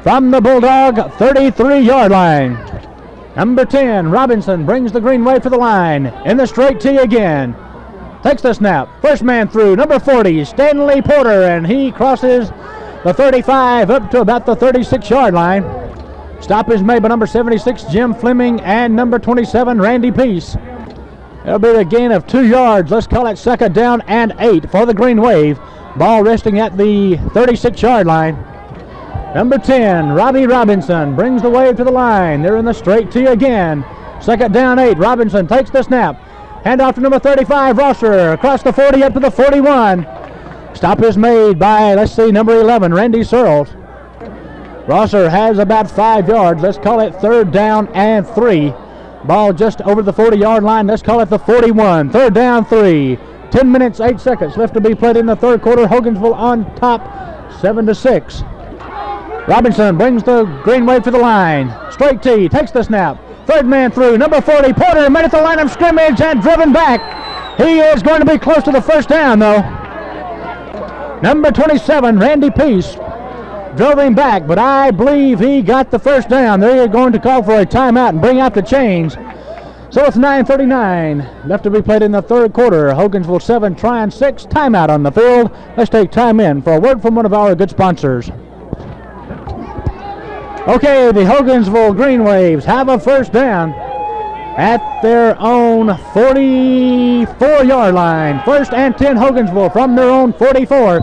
A: from the Bulldog 33-yard line. Number 10, Robinson brings the Green Wave to the line in the straight tee again. Takes the snap. First man through, number 40, Stanley Porter, and he crosses the 35 up to about the 36-yard line. Stop is made by number 76, Jim Fleming, and number 27, Randy Peace. It'll be a gain of 2 yards. Let's call it 2nd down and 8 for the Green Wave. Ball resting at the 36-yard line. Number 10, Robbie Robinson brings the Wave to the line. They're in the straight tee again. 2nd down 8. Robinson takes the snap. Hand off to number 35, Rosser, across the 40 up to the 41. Stop is made by, number 11, Randy Searles. Rosser has about 5 yards. Let's call it 3rd down and 3. Ball just over the 40-yard line. Let's call it the 41. 3rd down, 3. 10 minutes, 8 seconds left to be played in the third quarter. Hogansville on top, 7-6. Robinson brings the Green Wave to the line. Straight tee, takes the snap. Third man through, number 40, Porter, made at the line of scrimmage and driven back. He is going to be close to the first down, though. Number 27, Randy Peace, drove him back, but I believe he got the first down. They're going to call for a timeout and bring out the chains. So it's 9:39 left to be played in the third quarter. Hogansville 7, Trion 6, timeout on the field. Let's take time in for a word from one of our good sponsors. Okay, the Hogansville Green Waves have a first down at their own 44-yard line. 1st and 10 Hogansville from their own 44.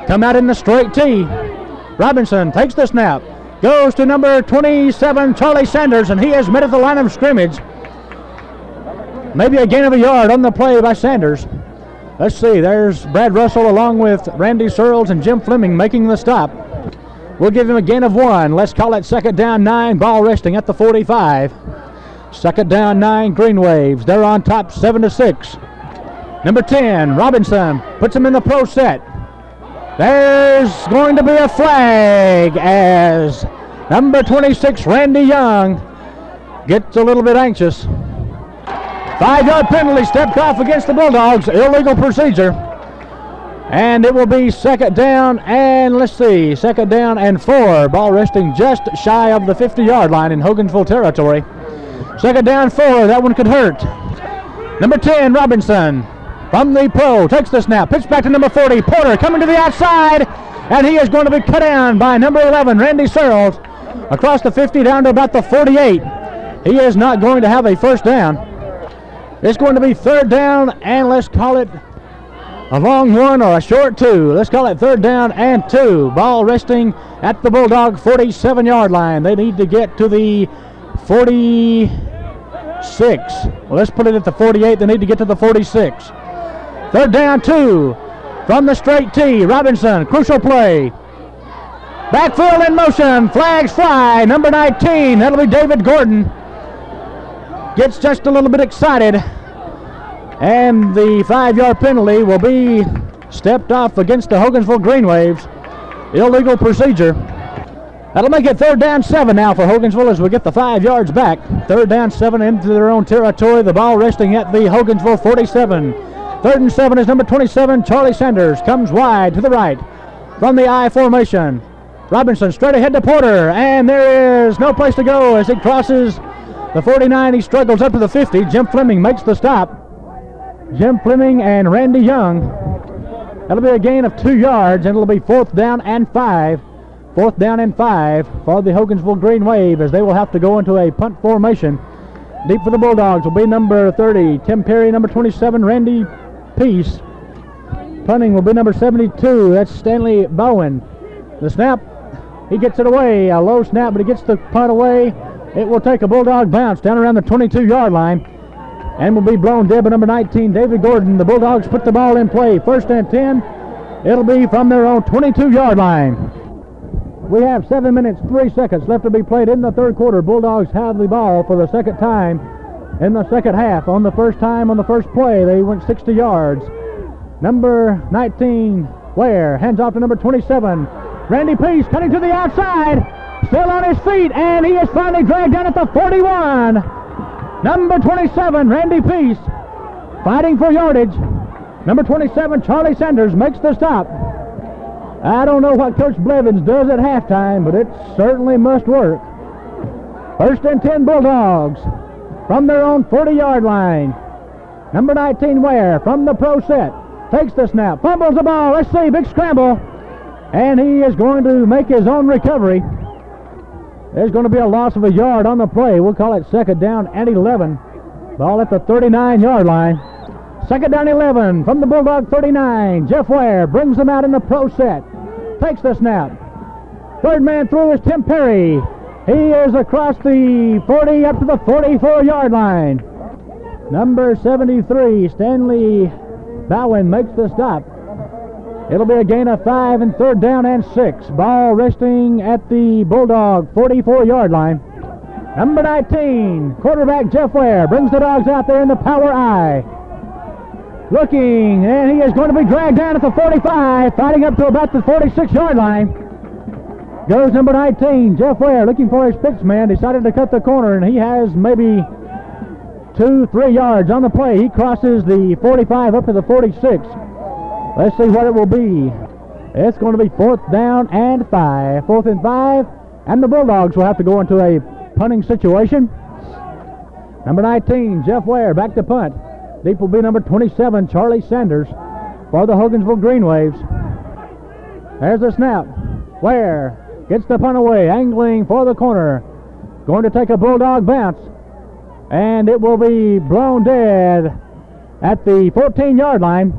A: Come out in the straight tee. Robinson takes the snap. Goes to number 27, Charlie Sanders, and he is met at the line of scrimmage. Maybe a gain of a yard on the play by Sanders. Let's see, there's Brad Russell along with Randy Searles and Jim Fleming making the stop. We'll give him a gain of 1. Let's call it second down 9, ball resting at the 45. Second down 9, Green Waves. They're on top 7-6. Number 10, Robinson, puts him in the pro set. There's going to be a flag as number 26, Randy Young, gets a little bit anxious. 5-yard penalty stepped off against the Bulldogs, illegal procedure. And it will be second down and, let's see, second down and 4. Ball resting just shy of the 50-yard line in Hogansville territory. Second down 4, that one could hurt. Number 10, Robinson, from the pro, takes the snap, pitch back to number 40, Porter coming to the outside, and he is going to be cut down by number 11, Randy Searles, across the 50 down to about the 48. He is not going to have a first down. It's going to be third down, and let's call it a long 1 or a short 2. Let's call it third down and 2. Ball resting at the Bulldog 47-yard line. They need to get to the 46. Well, let's put it at the 48. They need to get to the 46. Third down 2 from the straight tee. Robinson, crucial play. Backfield in motion. Flags fly. Number 19, that'll be David Gordon. Gets just a little bit excited, and the 5-yard penalty will be stepped off against the Hogansville Green Waves. Illegal procedure. That'll make it third down 7 now for Hogansville as we get the 5 yards back. Third down 7 into their own territory. The ball resting at the Hogansville 47. Third and 7 is number 27, Charlie Sanders. Comes wide to the right from the I formation. Robinson straight ahead to Porter, and there is no place to go as he crosses the 49. He struggles up to the 50. Jim Fleming makes the stop. Jim Fleming and Randy Young. That'll be a gain of 2 yards, and it'll be fourth down and 5. Fourth down and 5 for the Hogansville Green Wave as they will have to go into a punt formation. Deep for the Bulldogs will be number 30, Tim Perry, number 27, Randy Peace. Punting will be number 72, that's Stanley Bowen. The snap, he gets it away. A low snap, but he gets the punt away. It will take a Bulldog bounce down around the 22-yard line and will be blown dead by number 19, David Gordon. The Bulldogs put the ball in play. First and 10. It'll be from their own 22-yard line. We have 7 minutes, 3 seconds left to be played in the third quarter. Bulldogs have the ball for the second time in the second half. On the first time, on the first play, they went 60 yards. Number 19, Ware, hands off to number 27. Randy Peace cutting to the outside. Still on his feet, and he is finally dragged down at the 41. Number 27, Randy Peace, fighting for yardage. Number 27, Charlie Sanders, makes the stop. I don't know what Coach Blevins does at halftime, but it certainly must work. First and 10 Bulldogs from their own 40-yard line. Number 19, Ware, from the pro set, takes the snap, fumbles the ball. Let's see, big scramble, and he is going to make his own recovery. There's going to be a loss of a yard on the play. We'll call it second down and 11. Ball at the 39-yard line. Second down 11 from the Bulldog 39. Jeff Ware brings them out in the pro set. Takes the snap. Third man through is Tim Perry. He is across the 40 up to the 44-yard line. Number 73, Stanley Bowen, makes the stop. It'll be a gain of 5 and third down and 6. Ball resting at the Bulldog 44-yard line. Number 19, quarterback Jeff Ware, brings the Dogs out there in the power I. Looking, and he is going to be dragged down at the 45, fighting up to about the 46-yard line. Goes number 19, Jeff Ware, looking for his pitch man, decided to cut the corner, and he has maybe 2-3 yards on the play. He crosses the 45 up to the 46. Let's see what it will be. It's going to be fourth down and 5. Fourth and 5, and the Bulldogs will have to go into a punting situation. Number 19, Jeff Ware, back to punt. Deep will be number 27, Charlie Sanders, for the Hogansville Green Waves. There's the snap. Ware gets the punt away, angling for the corner. Going to take a Bulldog bounce, and it will be blown dead at the 14-yard line.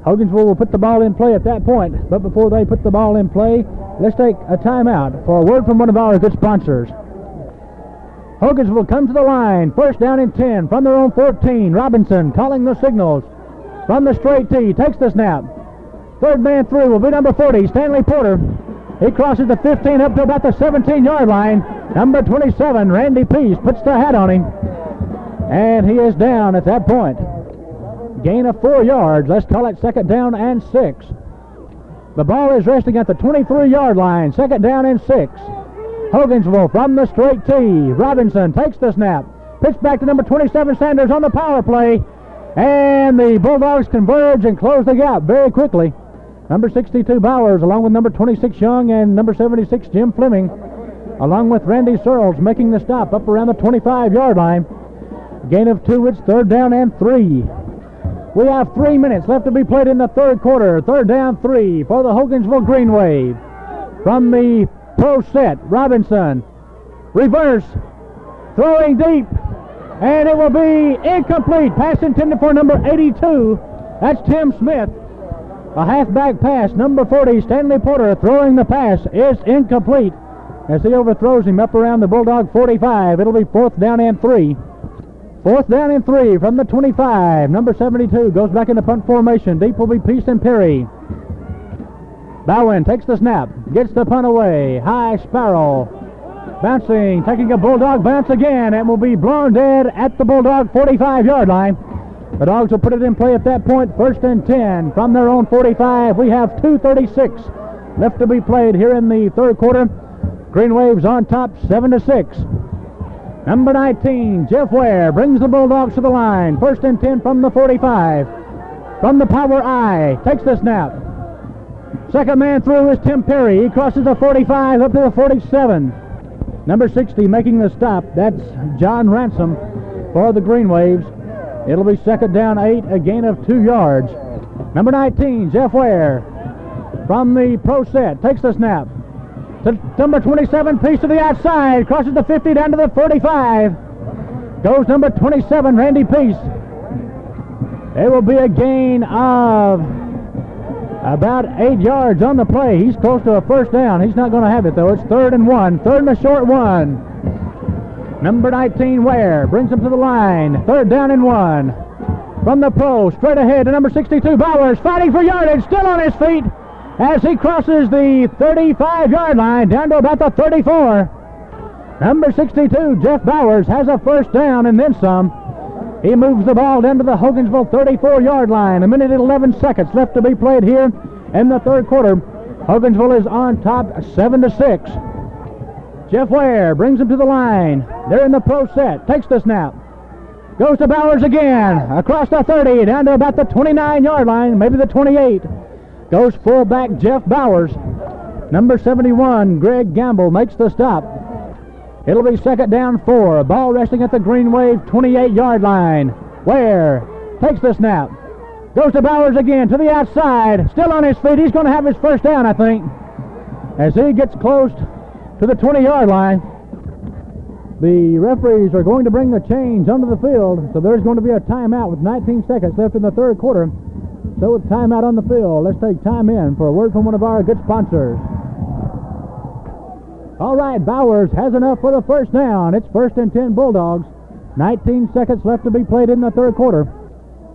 A: Hogansville will put the ball in play at that point, but before they put the ball in play, let's take a timeout for a word from one of our good sponsors. Hogansville comes to the line, first down and 10 from their own 14. Robinson calling the signals. from the straight tee, takes the snap. Third man through will be number 40, Stanley Porter. He crosses the 15 up to about the 17-yard line. Number 27, Randy Peace, puts the hat on him. And he is down at that point. Gain of 4 yards. Let's call it second down and 6. The ball is resting at the 23-yard line. Second down and 6. Hogansville from the straight tee. Robinson takes the snap. Pitch back to number 27, Sanders on the power play. And the Bulldogs converge and close the gap very quickly. Number 62, Bowers, along with number 26, Young, and number 76, Jim Fleming, along with Randy Searles, making the stop up around the 25-yard line. Gain of 2, it's third down and 3. We have 3 minutes left to be played in the third quarter. Third down, 3 for the Hogansville Green Wave. From the pro set, Robinson, reverse, throwing deep, and it will be incomplete. Pass intended for number 82. That's Tim Smith. A halfback pass. Number 40, Stanley Porter, throwing the pass, is incomplete as he overthrows him up around the Bulldog 45. It'll be fourth down and 3. Fourth down and 3 from the 25. Number 72 goes back into punt formation. Deep will be Peace and Perry. Bowen takes the snap, gets the punt away. High Sparrow bouncing, taking a Bulldog bounce again, and will be blown dead at the Bulldog 45-yard line. The Dogs will put it in play at that point. First and 10 from their own 45. We have 2:36 left to be played here in the third quarter. Green Waves on top, 7-6. Number 19, Jeff Ware, brings the Bulldogs to the line. First and 10 from the 45. From the power I, takes the snap. Second man through is Tim Perry. He crosses the 45 up to the 47. Number 60 making the stop. That's John Ransom for the Green Waves. It'll be second down 8, a gain of 2 yards. Number 19, Jeff Ware, from the pro set, takes the snap. To number 27, Peace to the outside, crosses the 50 down to the 45. Goes number 27, Randy Peace. It will be a gain of about 8 yards on the play. He's close to a first down. He's not going to have it, though. It's third and 1. Third and a short 1. Number 19, Ware, brings him to the line. Third down and 1. From the pro, straight ahead to number 62, Bowers, fighting for yardage, still on his feet as he crosses the 35-yard line down to about the 34. Number 62, Jeff Bowers, has a first down and then some. He moves the ball down to the Hogansville 34-yard line. A minute and 11 seconds left to be played here in the third quarter. Hogansville is on top, 7-6. Jeff Ware brings him to the line. They're in the pro set. Takes the snap. Goes to Bowers again. Across the 30, down to about the 29-yard line, maybe the 28. Goes fullback Jeff Bowers. Number 71, Greg Gamble, makes the stop. It'll be second down 4. Ball resting at the Green Wave 28-yard line. Ware takes the snap. Goes to Bowers again to the outside. Still on his feet. He's going to have his first down, I think. As he gets close to the 20-yard line, the referees are going to bring the change onto the field, so there's going to be a timeout with 19 seconds left in the third quarter. So with timeout on the field, let's take time in for a word from one of our good sponsors. All right, Bowers has enough for the first down. It's first and 10 Bulldogs. 19 seconds left to be played in the third quarter.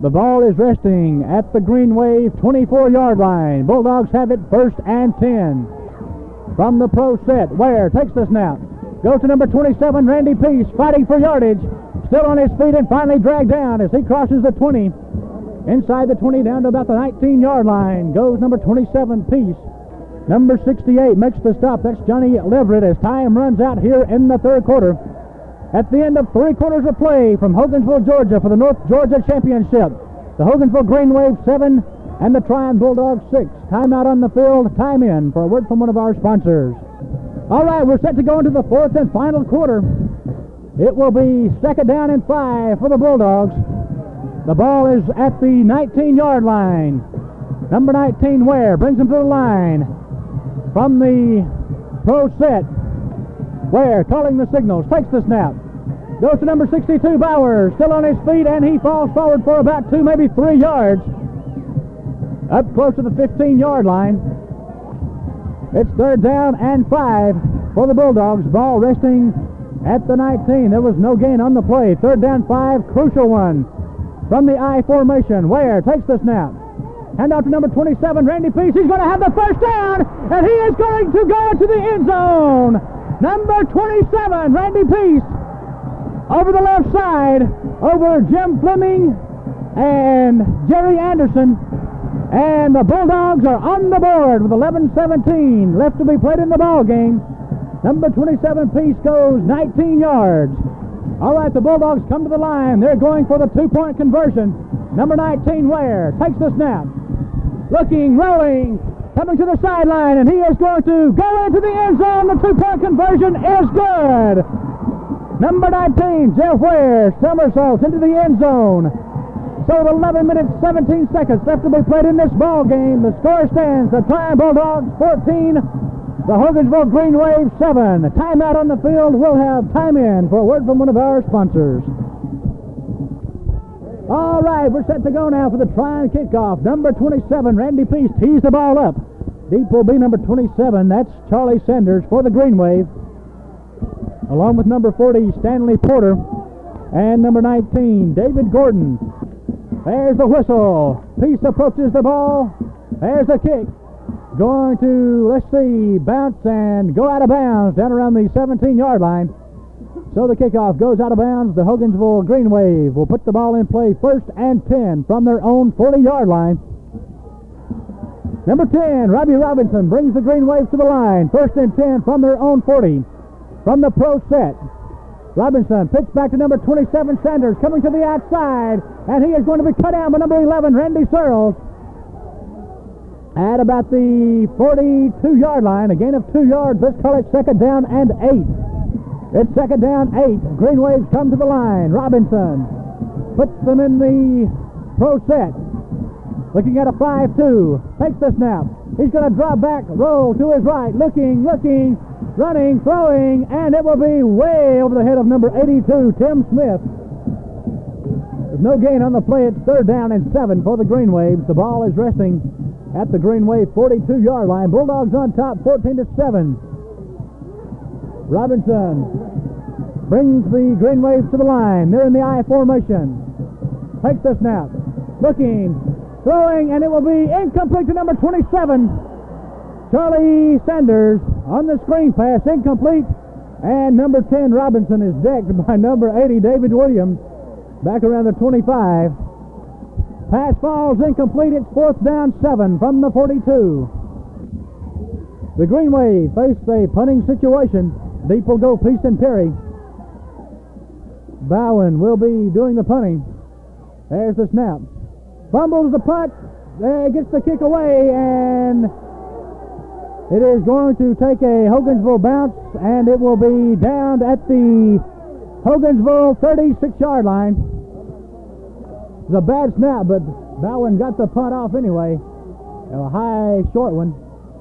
A: The ball is resting at the Green Wave 24-yard line. Bulldogs have it first and 10. From the pro set, Ware takes the snap. Goes to number 27, Randy Peace, fighting for yardage. Still on his feet and finally dragged down as he crosses the 20. Inside the 20 down to about the 19-yard line goes number 27, Peace. Number 68 makes the stop. That's Johnny Leverett as time runs out here in the third quarter. At the end of 3 quarters of play from Hogansville, Georgia for the North Georgia Championship, the Hogansville Green Wave 7 and the Trion Bulldogs 6. Timeout on the field, time in for a word from one of our sponsors. All right, we're set to go into the fourth and final quarter. It will be second down and 5 for the Bulldogs. The ball is at the 19-yard line. Number 19, Ware, brings him to the line. From the pro set, Ware calling the signals, takes the snap. Goes to number 62, Bowers, still on his feet, and he falls forward for about 2, maybe 3 yards. Up close to the 15-yard line. It's third down and 5 for the Bulldogs. Ball resting at the 19. There was no gain on the play. Third down 5, crucial one. from the I formation. Ware takes the snap. Hand out to number 27, Randy Peace. He's going to have the first down, and he is going to go into the end zone. Number 27, Randy Peace, over the left side, over Jim Fleming and Jerry Anderson. And the Bulldogs are on the board with 11:17 left to be played in the ball game. Number 27, Peace, goes 19 yards. All right, the Bulldogs come to the line. They're going for the two-point conversion. Number 19, Ware, takes the snap. Looking, rolling, coming to the sideline, and he is going to go into the end zone. The two-point conversion is good. Number 19, Jeff Ware, somersaults into the end zone. So with 11 minutes, 17 seconds left to be played in this ball game, the score stands: the Trion Bulldogs 14, the Hogansville Green Wave 7. The timeout on the field. We'll have time in for a word from one of our sponsors. All right, we're set to go now for the Trion kickoff. Number 27, Randy Peace, tees the ball up. Deep will be number 27. That's Charlie Sanders for the Green Wave, along with number 40, Stanley Porter, and number 19, David Gordon. There's the whistle. Peace approaches the ball. There's a kick. Going to, let's see, bounce and go out of bounds down around the 17-yard line. So the kickoff goes out of bounds. The Hogansville Green Wave will put the ball in play, 1st and 10 from their own 40-yard line. Number 10, Robbie Robinson, brings the Green Wave to the line, 1st and 10 from their own 40. From the pro set, Robinson pitch back to number 27, Sanders, coming to the outside, and he is going to be cut down by number 11, Randy Searles, at about the 42-yard line. A gain of 2 yards. Let's call it 2nd down and 8. It's 2nd down, 8. Green Waves come to the line. Robinson puts them in the pro set. Looking at a 5-2. Takes the snap. He's going to drop back, roll to his right. Looking, running, throwing, and it will be way over the head of number 82, Tim Smith. There's no gain on the play. It's 3rd down and 7 for the Green Waves. The ball is resting at the Green Wave 42-yard line. Bulldogs on top, 14-7. Robinson brings the Green Waves to the line. They're in the I formation. Takes the snap. Looking, throwing, and it will be incomplete to number 27, Charlie Sanders. On the screen pass, incomplete. And number 10, Robinson, is decked by number 80, David Williams, back around the 25. Pass falls incomplete. It's 4th down, 7 from the 42. The Green Wave face a punting situation. Deep will go Peace and Perry. Bowen will be doing the punting. There's the snap. Fumbles the punt. There, gets the kick away, and it is going to take a Hogansville bounce, and it will be down at the Hogansville 36-yard line. It's a bad snap, but Bowen got the punt off anyway. A high, short one.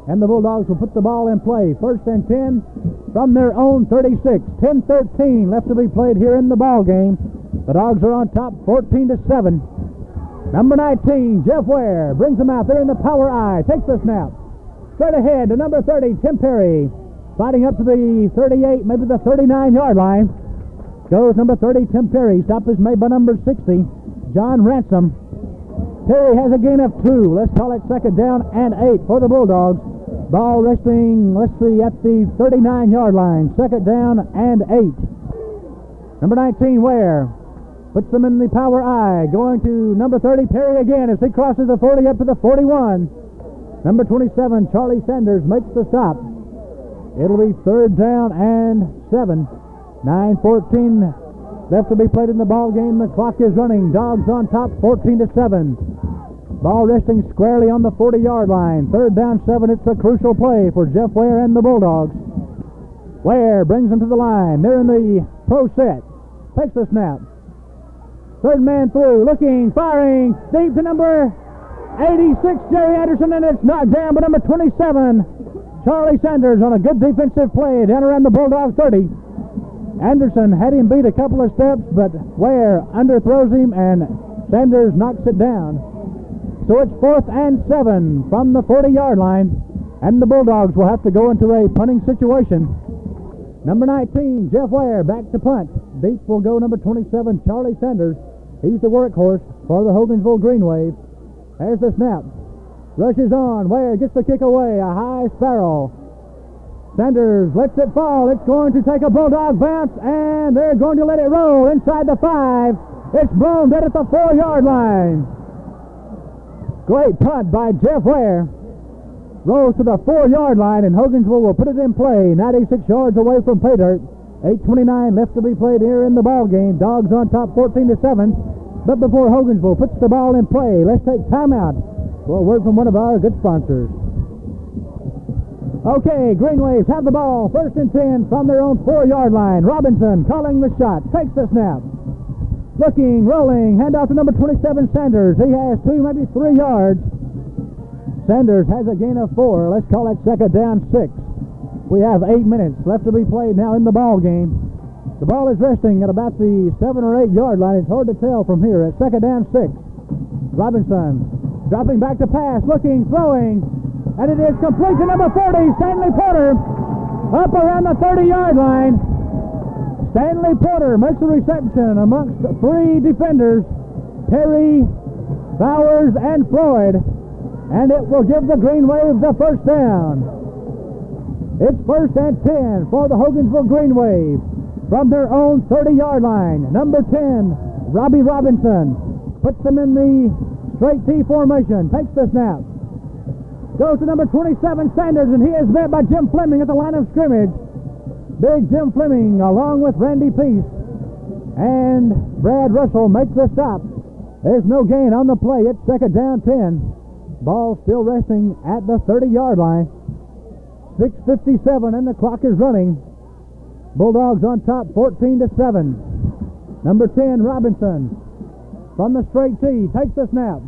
A: And the Bulldogs will put the ball in play. 1st and 10 from their own 36. 10-13 left to be played here in the ball game. The Dogs are on top, 14-7. Number 19, Jeff Ware, brings them out there in the power I. Takes the snap. Straight ahead to number 30, Tim Perry. Sliding up to the 38, maybe the 39-yard line. Goes number 30, Tim Perry. Stop is made by number 60, John Ransom. Perry has a gain of 2. Let's call it 2nd down and 8 for the Bulldogs. Ball resting, let's see, at the 39-yard line. 2nd down and 8. Number 19, Ware, puts them in the power I. Going to number 30, Perry again as he crosses the 40 up to the 41. Number 27, Charlie Sanders, makes the stop. It'll be 3rd down and 7. 9:14 left to be played in the ball game. The clock is running. Dogs on top, 14-7. Ball resting squarely on the 40-yard line. 3rd down, 7. It's a crucial play for Jeff Ware and the Bulldogs. Ware brings them to the line. They're in the pro set. Takes the snap. 3rd man through. Looking, firing. Deep to number 86, Jerry Anderson, and it's knocked down by number 27, Charlie Sanders, on a good defensive play down around the Bulldog 30. Anderson had him beat a couple of steps, but Ware underthrows him, and Sanders knocks it down. So it's 4th and 7 from the 40-yard line, and the Bulldogs will have to go into a punting situation. Number 19, Jeff Ware, back to punt. Deep will go number 27, Charlie Sanders. He's the workhorse. for the Hogansville Green Wave. There's the snap. Rushes on. Ware gets the kick away. A high sparrow. Sanders lets it fall. It's going to take a Bulldog bounce, and they're going to let it roll inside the 5. It's blown dead at the 4-yard line. Great punt by Jeff Ware. Rolls to the 4-yard line, and Hogansville will put it in play. 96 yards away from pay dirt. 8:29 left to be played here in the ball game. Dogs on top 14-7. But before Hogansville puts the ball in play, let's take timeout for a word from one of our good sponsors. Okay, Green Waves have the ball. 1st and 10 from their own 4-yard line. Robinson calling the shot. Takes the snap. Looking, rolling, handoff to number 27, Sanders. He has 2, maybe 3 yards. Sanders has a gain of 4. Let's call it 2nd down 6. We have 8 minutes left to be played now in the ball game. The ball is resting at about the 7 or 8 yard line. It's hard to tell from here at 2nd down 6. Robinson dropping back to pass, looking, throwing, and it is complete to number 30, Stanley Porter, up around the 30-yard line. Stanley Porter makes the reception amongst 3 defenders, Perry, Bowers, and Floyd, and it will give the Green Waves the 1st down. It's 1st and 10 for the Hogansville Green Wave from their own 30-yard line. Number 10, Robbie Robinson, puts them in the straight T formation, takes the snap. Goes to number 27, Sanders, and he is met by Jim Fleming at the line of scrimmage. Big Jim Fleming, along with Randy Peace and Brad Russell, make the stop. There's no gain on the play. It's 2nd down 10. Ball still resting at the 30-yard line. 6:57, and the clock is running. Bulldogs on top, 14-7. Number 10, Robinson, from the straight tee, takes the snap.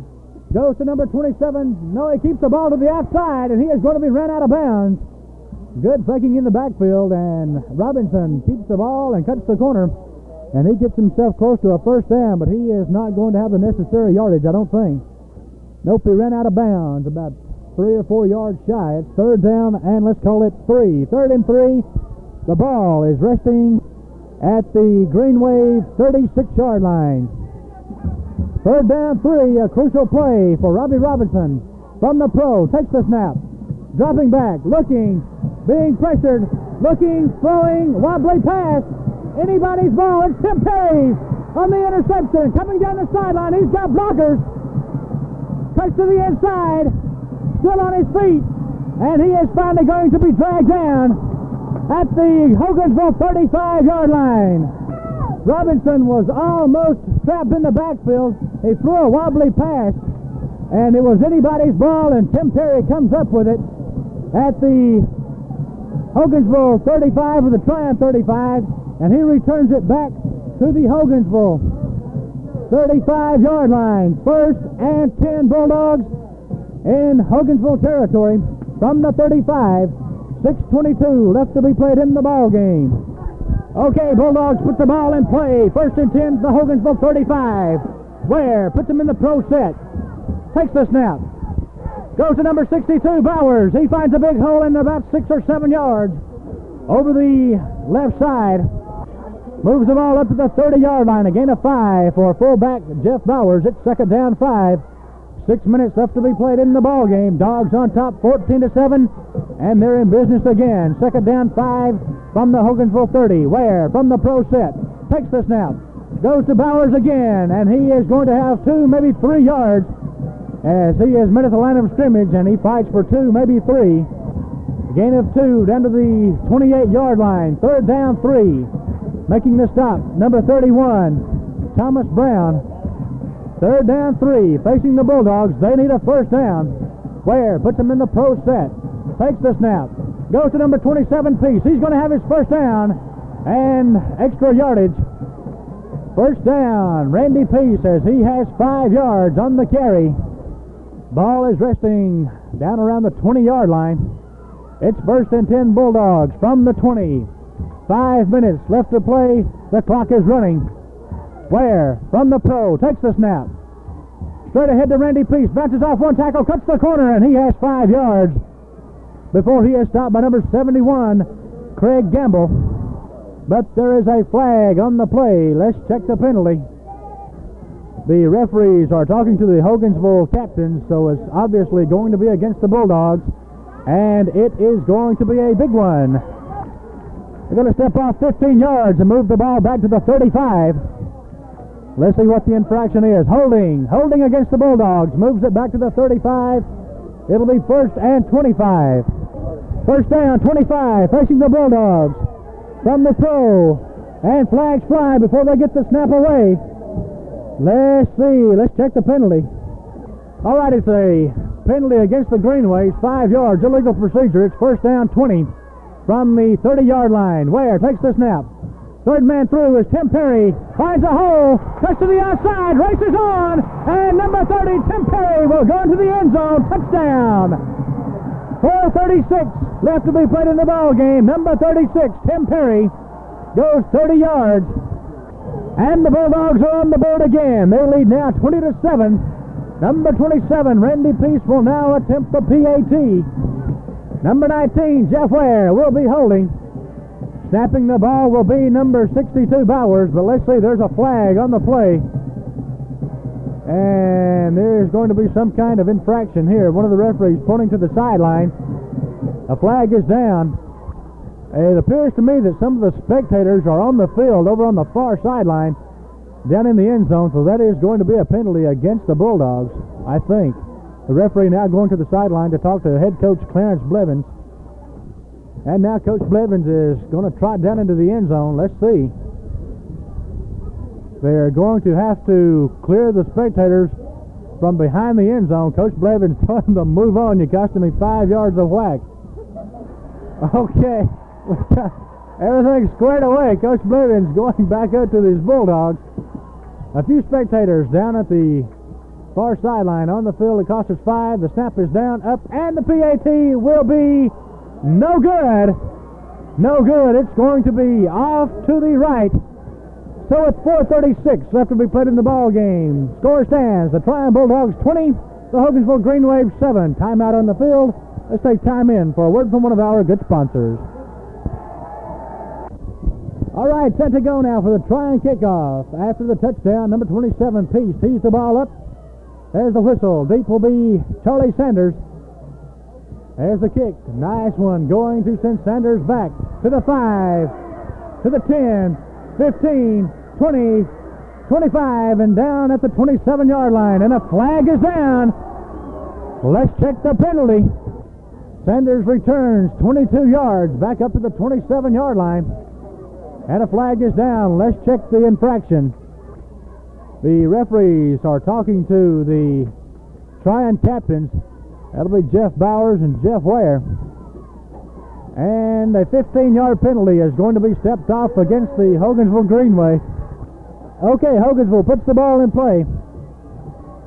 A: Goes to number 27. No, he keeps the ball to the outside, and he is going to be ran out of bounds. Good faking in the backfield, and Robinson keeps the ball and cuts the corner, and he gets himself close to a 1st down, but he is not going to have the necessary yardage, I don't think. Nope, he ran out of bounds about 3 or 4 yards shy. It's 3rd down, and let's call it 3. 3rd and 3. The ball is resting at the Green Wave 36-yard line. 3rd down 3, a crucial play for Robbie Robinson from the pro. Takes the snap. Dropping back, looking, being pressured, looking, throwing, wobbly pass. Anybody's ball. It's Tim Perry's on the interception. Coming down the sideline. He's got blockers. Cuts to the inside. Still on his feet. And he is finally going to be dragged down at the Hogansville 35-yard line. Robinson was almost trapped in the backfield. He threw a wobbly pass, and it was anybody's ball, and Tim Perry comes up with it at the Hogansville 35 or the Trion 35, and he returns it back to the Hogansville 35-yard line. 1st and 10 Bulldogs in Hogansville territory from the 35. 6:22 left to be played in the ball game. Okay, Bulldogs put the ball in play. 1st and 10, the Hogansville 35. Ware puts him in the pro set. Takes the snap. Goes to number 62, Bowers. He finds a big hole in about 6 or 7 yards over the left side. Moves the ball up to the 30-yard line. A gain of 5 for fullback Jeff Bowers. It's 2nd down 5. 6 minutes left to be played in the ball game. Dogs on top, 14-7, and they're in business again. 2nd down 5 from the Hogansville 30. Ware from the pro set. Takes the snap. Goes to Bowers again, and he is going to have 2, maybe 3 yards as he is met at the line of scrimmage, and he fights for 2, maybe 3. Gain of 2 down to the 28-yard line. 3rd down 3. Making the stop, number 31, Thomas Brown. 3rd down 3. Facing the Bulldogs. They need a 1st down. Ware puts him in the pro set. Takes the snap. Goes to number 27, Peace. He's going to have his 1st down and extra yardage. 1st down, Randy Peace, as he has 5 yards on the carry. Ball is resting down around the 20-yard line. It's 1st and 10 Bulldogs from the 20. 5 minutes left to play. The clock is running. Ware from the pro takes the snap. Straight ahead to Randy Peace. Bounces off one tackle, cuts the corner, and he has 5 yards before he is stopped by number 71, Craig Gamble. But there is a flag on the play. Let's check the penalty. The referees are talking to the Hogansville captains, so it's obviously going to be against the Bulldogs, and it is going to be a big one. They're going to step off 15 yards and move the ball back to the 35. Let's see what the infraction is. Holding against the Bulldogs, moves it back to the 35. It'll be 1st and 25. First down, 25, facing the Bulldogs. From the throw, and flags fly before they get the snap away. Let's see. Let's check the penalty. All right, it's a penalty against the Greenways. 5 yards, illegal procedure. It's 1st down, 20 from the 30-yard line. Ware takes the snap. Third man through is Tim Perry. Finds a hole. Cuts to the outside. Races on. And number 30, Tim Perry, will go into the end zone. Touchdown. 4:36 left to be played in the ball game. Number 36, Tim Perry, goes 30 yards. And the Bulldogs are on the board again. They lead now 20-7. Number 27, Randy Peace, will now attempt the PAT. Number 19, Jeff Ware, will be holding. Snapping the ball will be number 62, Bowers, but let's see, there's a flag on the play. And there's going to be some kind of infraction here. One of the referees pointing to the sideline. A flag is down. It appears to me that some of the spectators are on the field over on the far sideline down in the end zone, so that is going to be a penalty against the Bulldogs, I think. The referee now going to the sideline to talk to head coach Clarence Blevins. And now Coach Blevins is going to trot down into the end zone. Let's see. They're going to have to clear the spectators from behind the end zone. Coach Blevins told them to move on. You costing me 5 yards of whack. Okay. Everything's squared away. Coach Blevins going back up to these Bulldogs. A few spectators down at the far sideline on the field. It cost us 5. The snap is down, up, and the PAT will be no good. No good. It's going to be off to the right. So it's 4:36 left to be played in the ball game. Score stands: the Trion Bulldogs 20, the Hogansville Greenwaves 7. Timeout on the field. Let's take time in for a word from one of our good sponsors. All right, set to go now for the Trion kickoff. After the touchdown, number 27, Peace, tees the ball up. There's the whistle. Deep will be Charlie Sanders. There's the kick. Nice one going to send Sanders back to the 5, to the 10, 15, 20, 25, and down at the 27-yard line. And a flag is down. Let's check the penalty. Sanders returns 22 yards back up to the 27-yard line. And a flag is down. Let's check the infraction. The referees are talking to the Trion captains. That'll be Jeff Bowers and Jeff Ware. And a 15-yard penalty is going to be stepped off against the Hogansville Greenway. Okay, Hogansville puts the ball in play.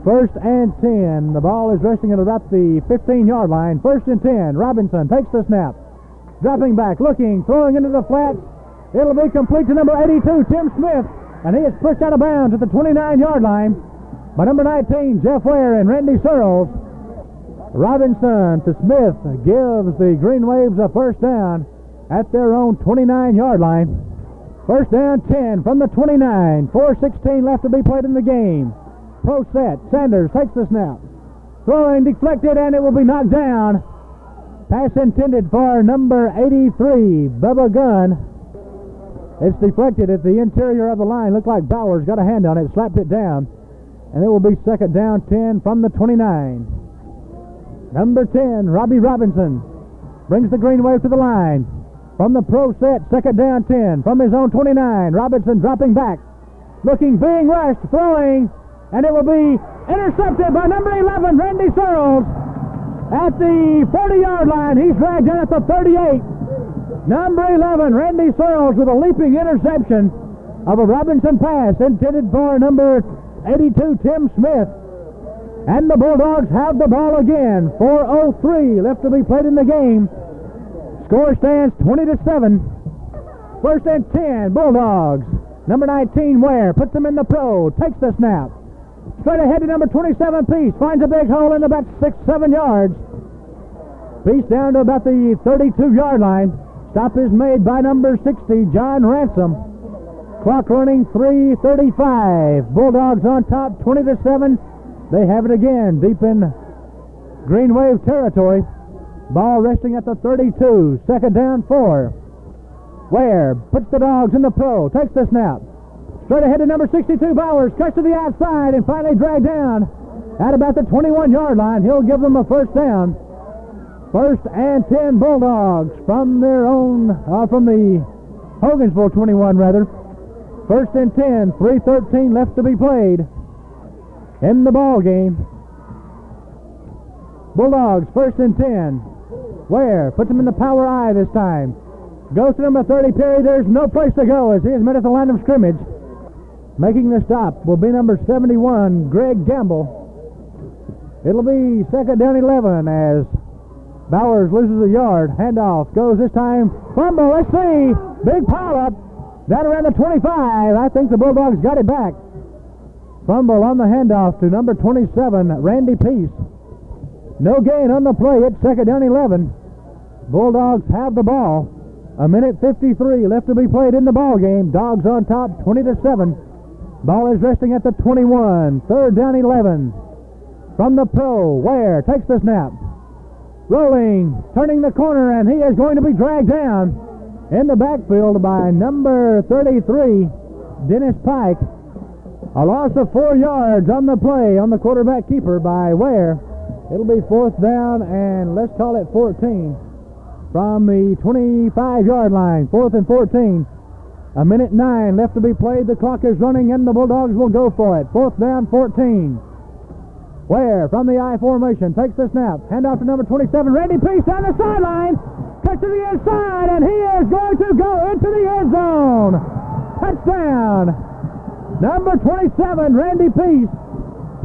A: 1st and 10. The ball is resting at about the 15-yard line. 1st and 10. Robinson takes the snap. Dropping back, looking, throwing into the flat. It'll be complete to number 82, Tim Smith. And he is pushed out of bounds at the 29-yard line by number 19, Jeff Ware and Randy Searles. Robinson to Smith gives the Green Waves a first down at their own 29-yard line. First down 10 from the 29. 4:16 left to be played in the game. Pro set. Sanders takes the snap. Throwing deflected, and it will be knocked down. Pass intended for number 83, Bubba Gunn. It's deflected at the interior of the line. Looked like Bowers got a hand on it, slapped it down. And it will be second down 10 from the 29. Number 10, Robbie Robinson, brings the Green Wave to the line. From the pro set, second down 10 from his own 29. Robinson dropping back, looking, being rushed, throwing, and it will be intercepted by number 11, Randy Searles, at the 40-yard line. He's dragged down at the 38. Number 11, Randy Searles, with a leaping interception of a Robinson pass intended for number 82, Tim Smith. And the Bulldogs have the ball again. 4:03 left to be played in the game. Score stands 20-7. 1st and 10, Bulldogs. Number 19, Ware, puts them in the pro, takes the snap. Straight ahead to number 27, Peace, finds a big hole in about 6-7 yards. Peace down to about the 32-yard line. Stop is made by number 60, John Ransom. Clock running 3:35. Bulldogs on top, 20-7. They have it again, deep in Green Wave territory. Ball resting at the 32. Second down, 4. Ware puts the Dogs in the pro. Takes the snap. Straight ahead to number 62, Bowers. Cuts to the outside and finally dragged down at about the 21-yard line. He'll give them a first down. First and 10 Bulldogs from their own, from the Hogansville 21 rather. First and 10, 3:13 left to be played in the ball game. Bulldogs first and 10. Ware puts him in the power I this time. Goes to number 30, Perry. There's no place to go as he is met at the line of scrimmage. Making the stop will be number 71, Greg Gamble. It'll be second down 11 as Bowers loses a yard. Handoff goes this time. Fumble, let's see. Big pile up. Down around the 25. I think the Bulldogs got it back. Fumble on the handoff to number 27, Randy Peace. No gain on the play. It's second down 11. Bulldogs have the ball. A minute 53 left to be played in the ball game. Dogs on top, 20-7. Ball is resting at the 21. Third down 11. From the pro, Ware takes the snap. Rolling, turning the corner, and he is going to be dragged down in the backfield by number 33, Dennis Pike. A loss of 4 yards on the play on the quarterback keeper by Ware. It'll be fourth down and let's call it 14 from the 25-yard line. 4th and 14. A minute 9 left to be played. The clock is running and the Bulldogs will go for it. Fourth down, 14. Ware from the I formation takes the snap. Handoff to number 27, Randy Peace down the sideline. Cuts to the inside, and he is going to go into the end zone. Touchdown. Number 27, Randy Peace,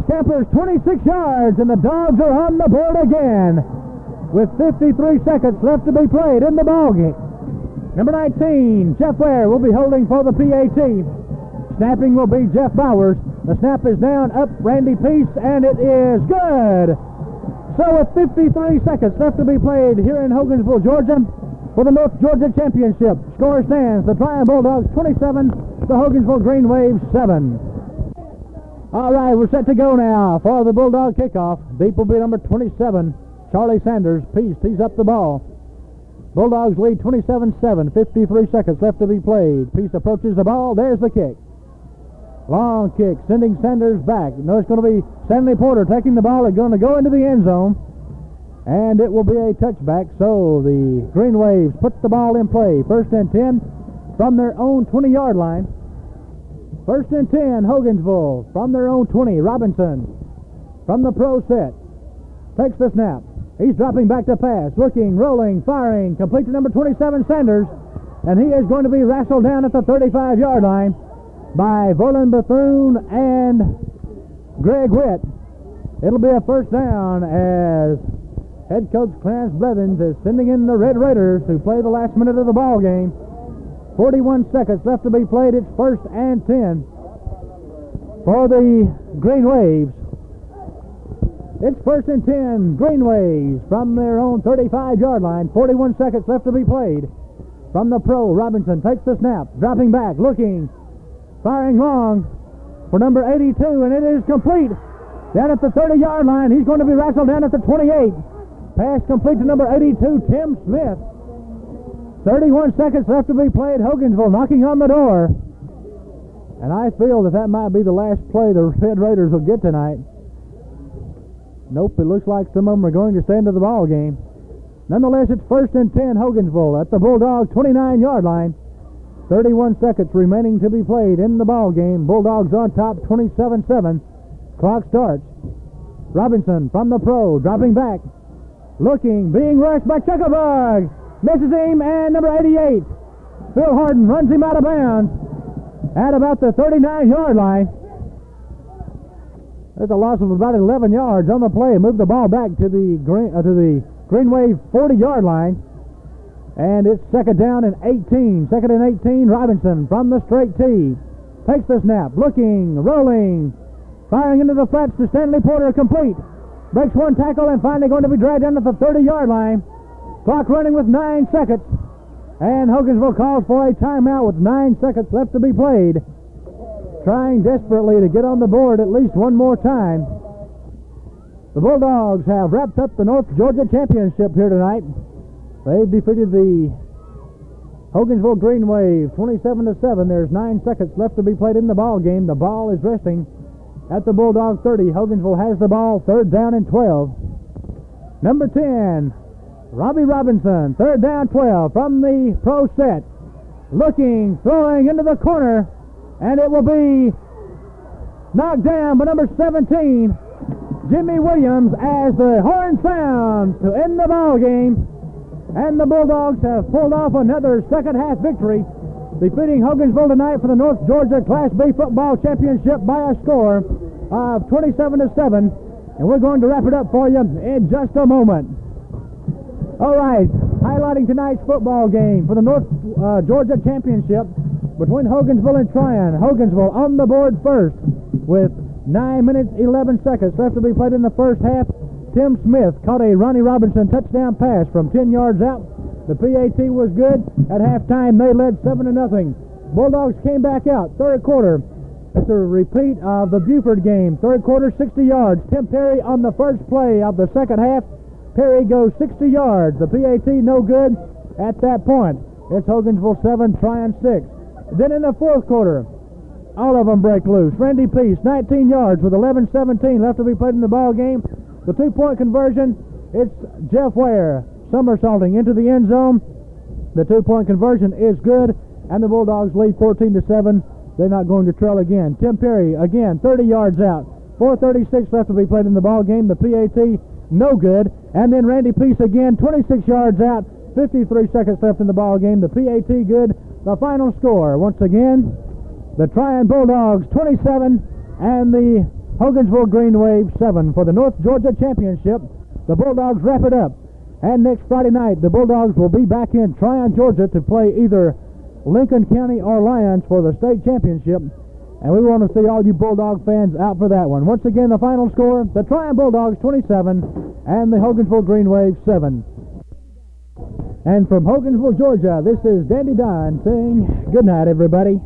A: scampers 26 yards, and the Dogs are on the board again with 53 seconds left to be played in the ballgame. Number 19, Jeff Ware will be holding for the PAT. Snapping will be Jeff Bowers. The snap is down, up Randy Peace, and it is good. So with 53 seconds left to be played here in Hogansville, Georgia, for the North Georgia Championship. Score stands, the Trion Bulldogs 27, the Hogansville Green Waves 7. All right, we're set to go now for the Bulldog kickoff. Deep will be number 27, Charlie Sanders. Peace tees up the ball. Bulldogs lead 27-7, 53 seconds left to be played. Peace approaches the ball. There's the kick. Long kick, sending Sanders back. No, it's going to be Stanley Porter taking the ball. It's going to go into the end zone, and it will be a touchback. So the Green Waves put the ball in play. First and 10 from their own 20-yard line. First and 10, Hogansville from their own 20. Robinson from the pro set takes the snap. He's dropping back to pass, looking, rolling, firing, complete to number 27, Sanders, and he is going to be wrestled down at the 35-yard line by Verlin Bethune and Greg Witt. It'll be a first down as head coach Clarence Blevins is sending in the Red Raiders to play the last minute of the ball game. 41 seconds left to be played. It's first and 10 for the Green Waves. It's first and 10, Green Waves from their own 35-yard line. 41 seconds left to be played. From the pro, Robinson takes the snap, dropping back, looking, firing long for number 82, and it is complete. Down at the 30-yard line, he's going to be wrestled down at the 28. Pass complete to number 82, Tim Smith. 31 seconds left to be played. Hogansville knocking on the door. And I feel that might be the last play the Red Raiders will get tonight. Nope, it looks like some of them are going to stay into the ball game. Nonetheless, it's first and 10, Hogansville at the Bulldog 29-yard line. 31 seconds remaining to be played in the ball game. Bulldogs on top, 27-7. Clock starts. Robinson from the pro, dropping back, looking, being rushed by Chuckabug. Misses him, and number 88, Phil Harden, runs him out of bounds at about the 39-yard line. There's a loss of about 11 yards on the play. Move the ball back to the Green Wave 40-yard line. And it's second down and 18. Second and 18, Robinson from the straight tee. Takes the snap, looking, rolling, firing into the flats to Stanley Porter, complete. Breaks one tackle and finally going to be dragged down to the 30-yard line. Clock running with 9 seconds. And Hogansville calls for a timeout with 9 seconds left to be played. Trying desperately to get on the board at least one more time. The Bulldogs have wrapped up the North Georgia Championship here tonight. They've defeated the Hogansville Green Wave 27-7. There's 9 seconds left to be played in the ball game. The ball is resting at the Bulldog 30. Hogansville has the ball, 3rd down and 12. Number 10, Robbie Robinson, 3rd down 12 from the pro set. Looking, throwing into the corner, and it will be knocked down by number 17, Jimmy Williams, as the horn sounds to end the ball game. And the Bulldogs have pulled off another second half victory, defeating Hogansville tonight for the North Georgia Class B football championship by a score of 27-7. And we're going to wrap it up for you in just a moment. All right, highlighting tonight's football game for the North Georgia Championship between Hogansville and Trion. Hogansville on the board first with 9 minutes, 11 seconds left to be played in the first half. Tim Smith caught a Ronnie Robinson touchdown pass from 10 yards out. The PAT was good. At halftime, they led 7-0. Bulldogs came back out. Third quarter, it's a repeat of the Buford game. Third quarter, 60 yards. Tim Perry on the first play of the second half. Perry goes 60 yards. The PAT no good at that point. It's Hogansville 7, Trion 6. Then in the fourth quarter, all of them break loose. Randy Peace, 19 yards with 11:17 left to be played in the ball game. The 2-point conversion, it's Jeff Ware somersaulting into the end zone. The 2-point conversion is good, and the Bulldogs lead 14-7. They're not going to trail again. Tim Perry, again, 30 yards out. 4:36 left to be played in the ball game. The PAT, no good. And then Randy Peace again, 26 yards out. 53 seconds left in the ball game. The PAT good. The final score, once again, the Trion Bulldogs 27 and the Hogansville Green Wave 7 for the North Georgia Championship. The Bulldogs wrap it up. And next Friday night, the Bulldogs will be back in Trion, Georgia to play either Lincoln County or Lyons for the state championship. And we want to see all you Bulldog fans out for that one. Once again, the final score, the Trion Bulldogs 27 and the Hogansville Green Wave 7. And from Hogansville, Georgia, this is Dandy Don saying good night, everybody.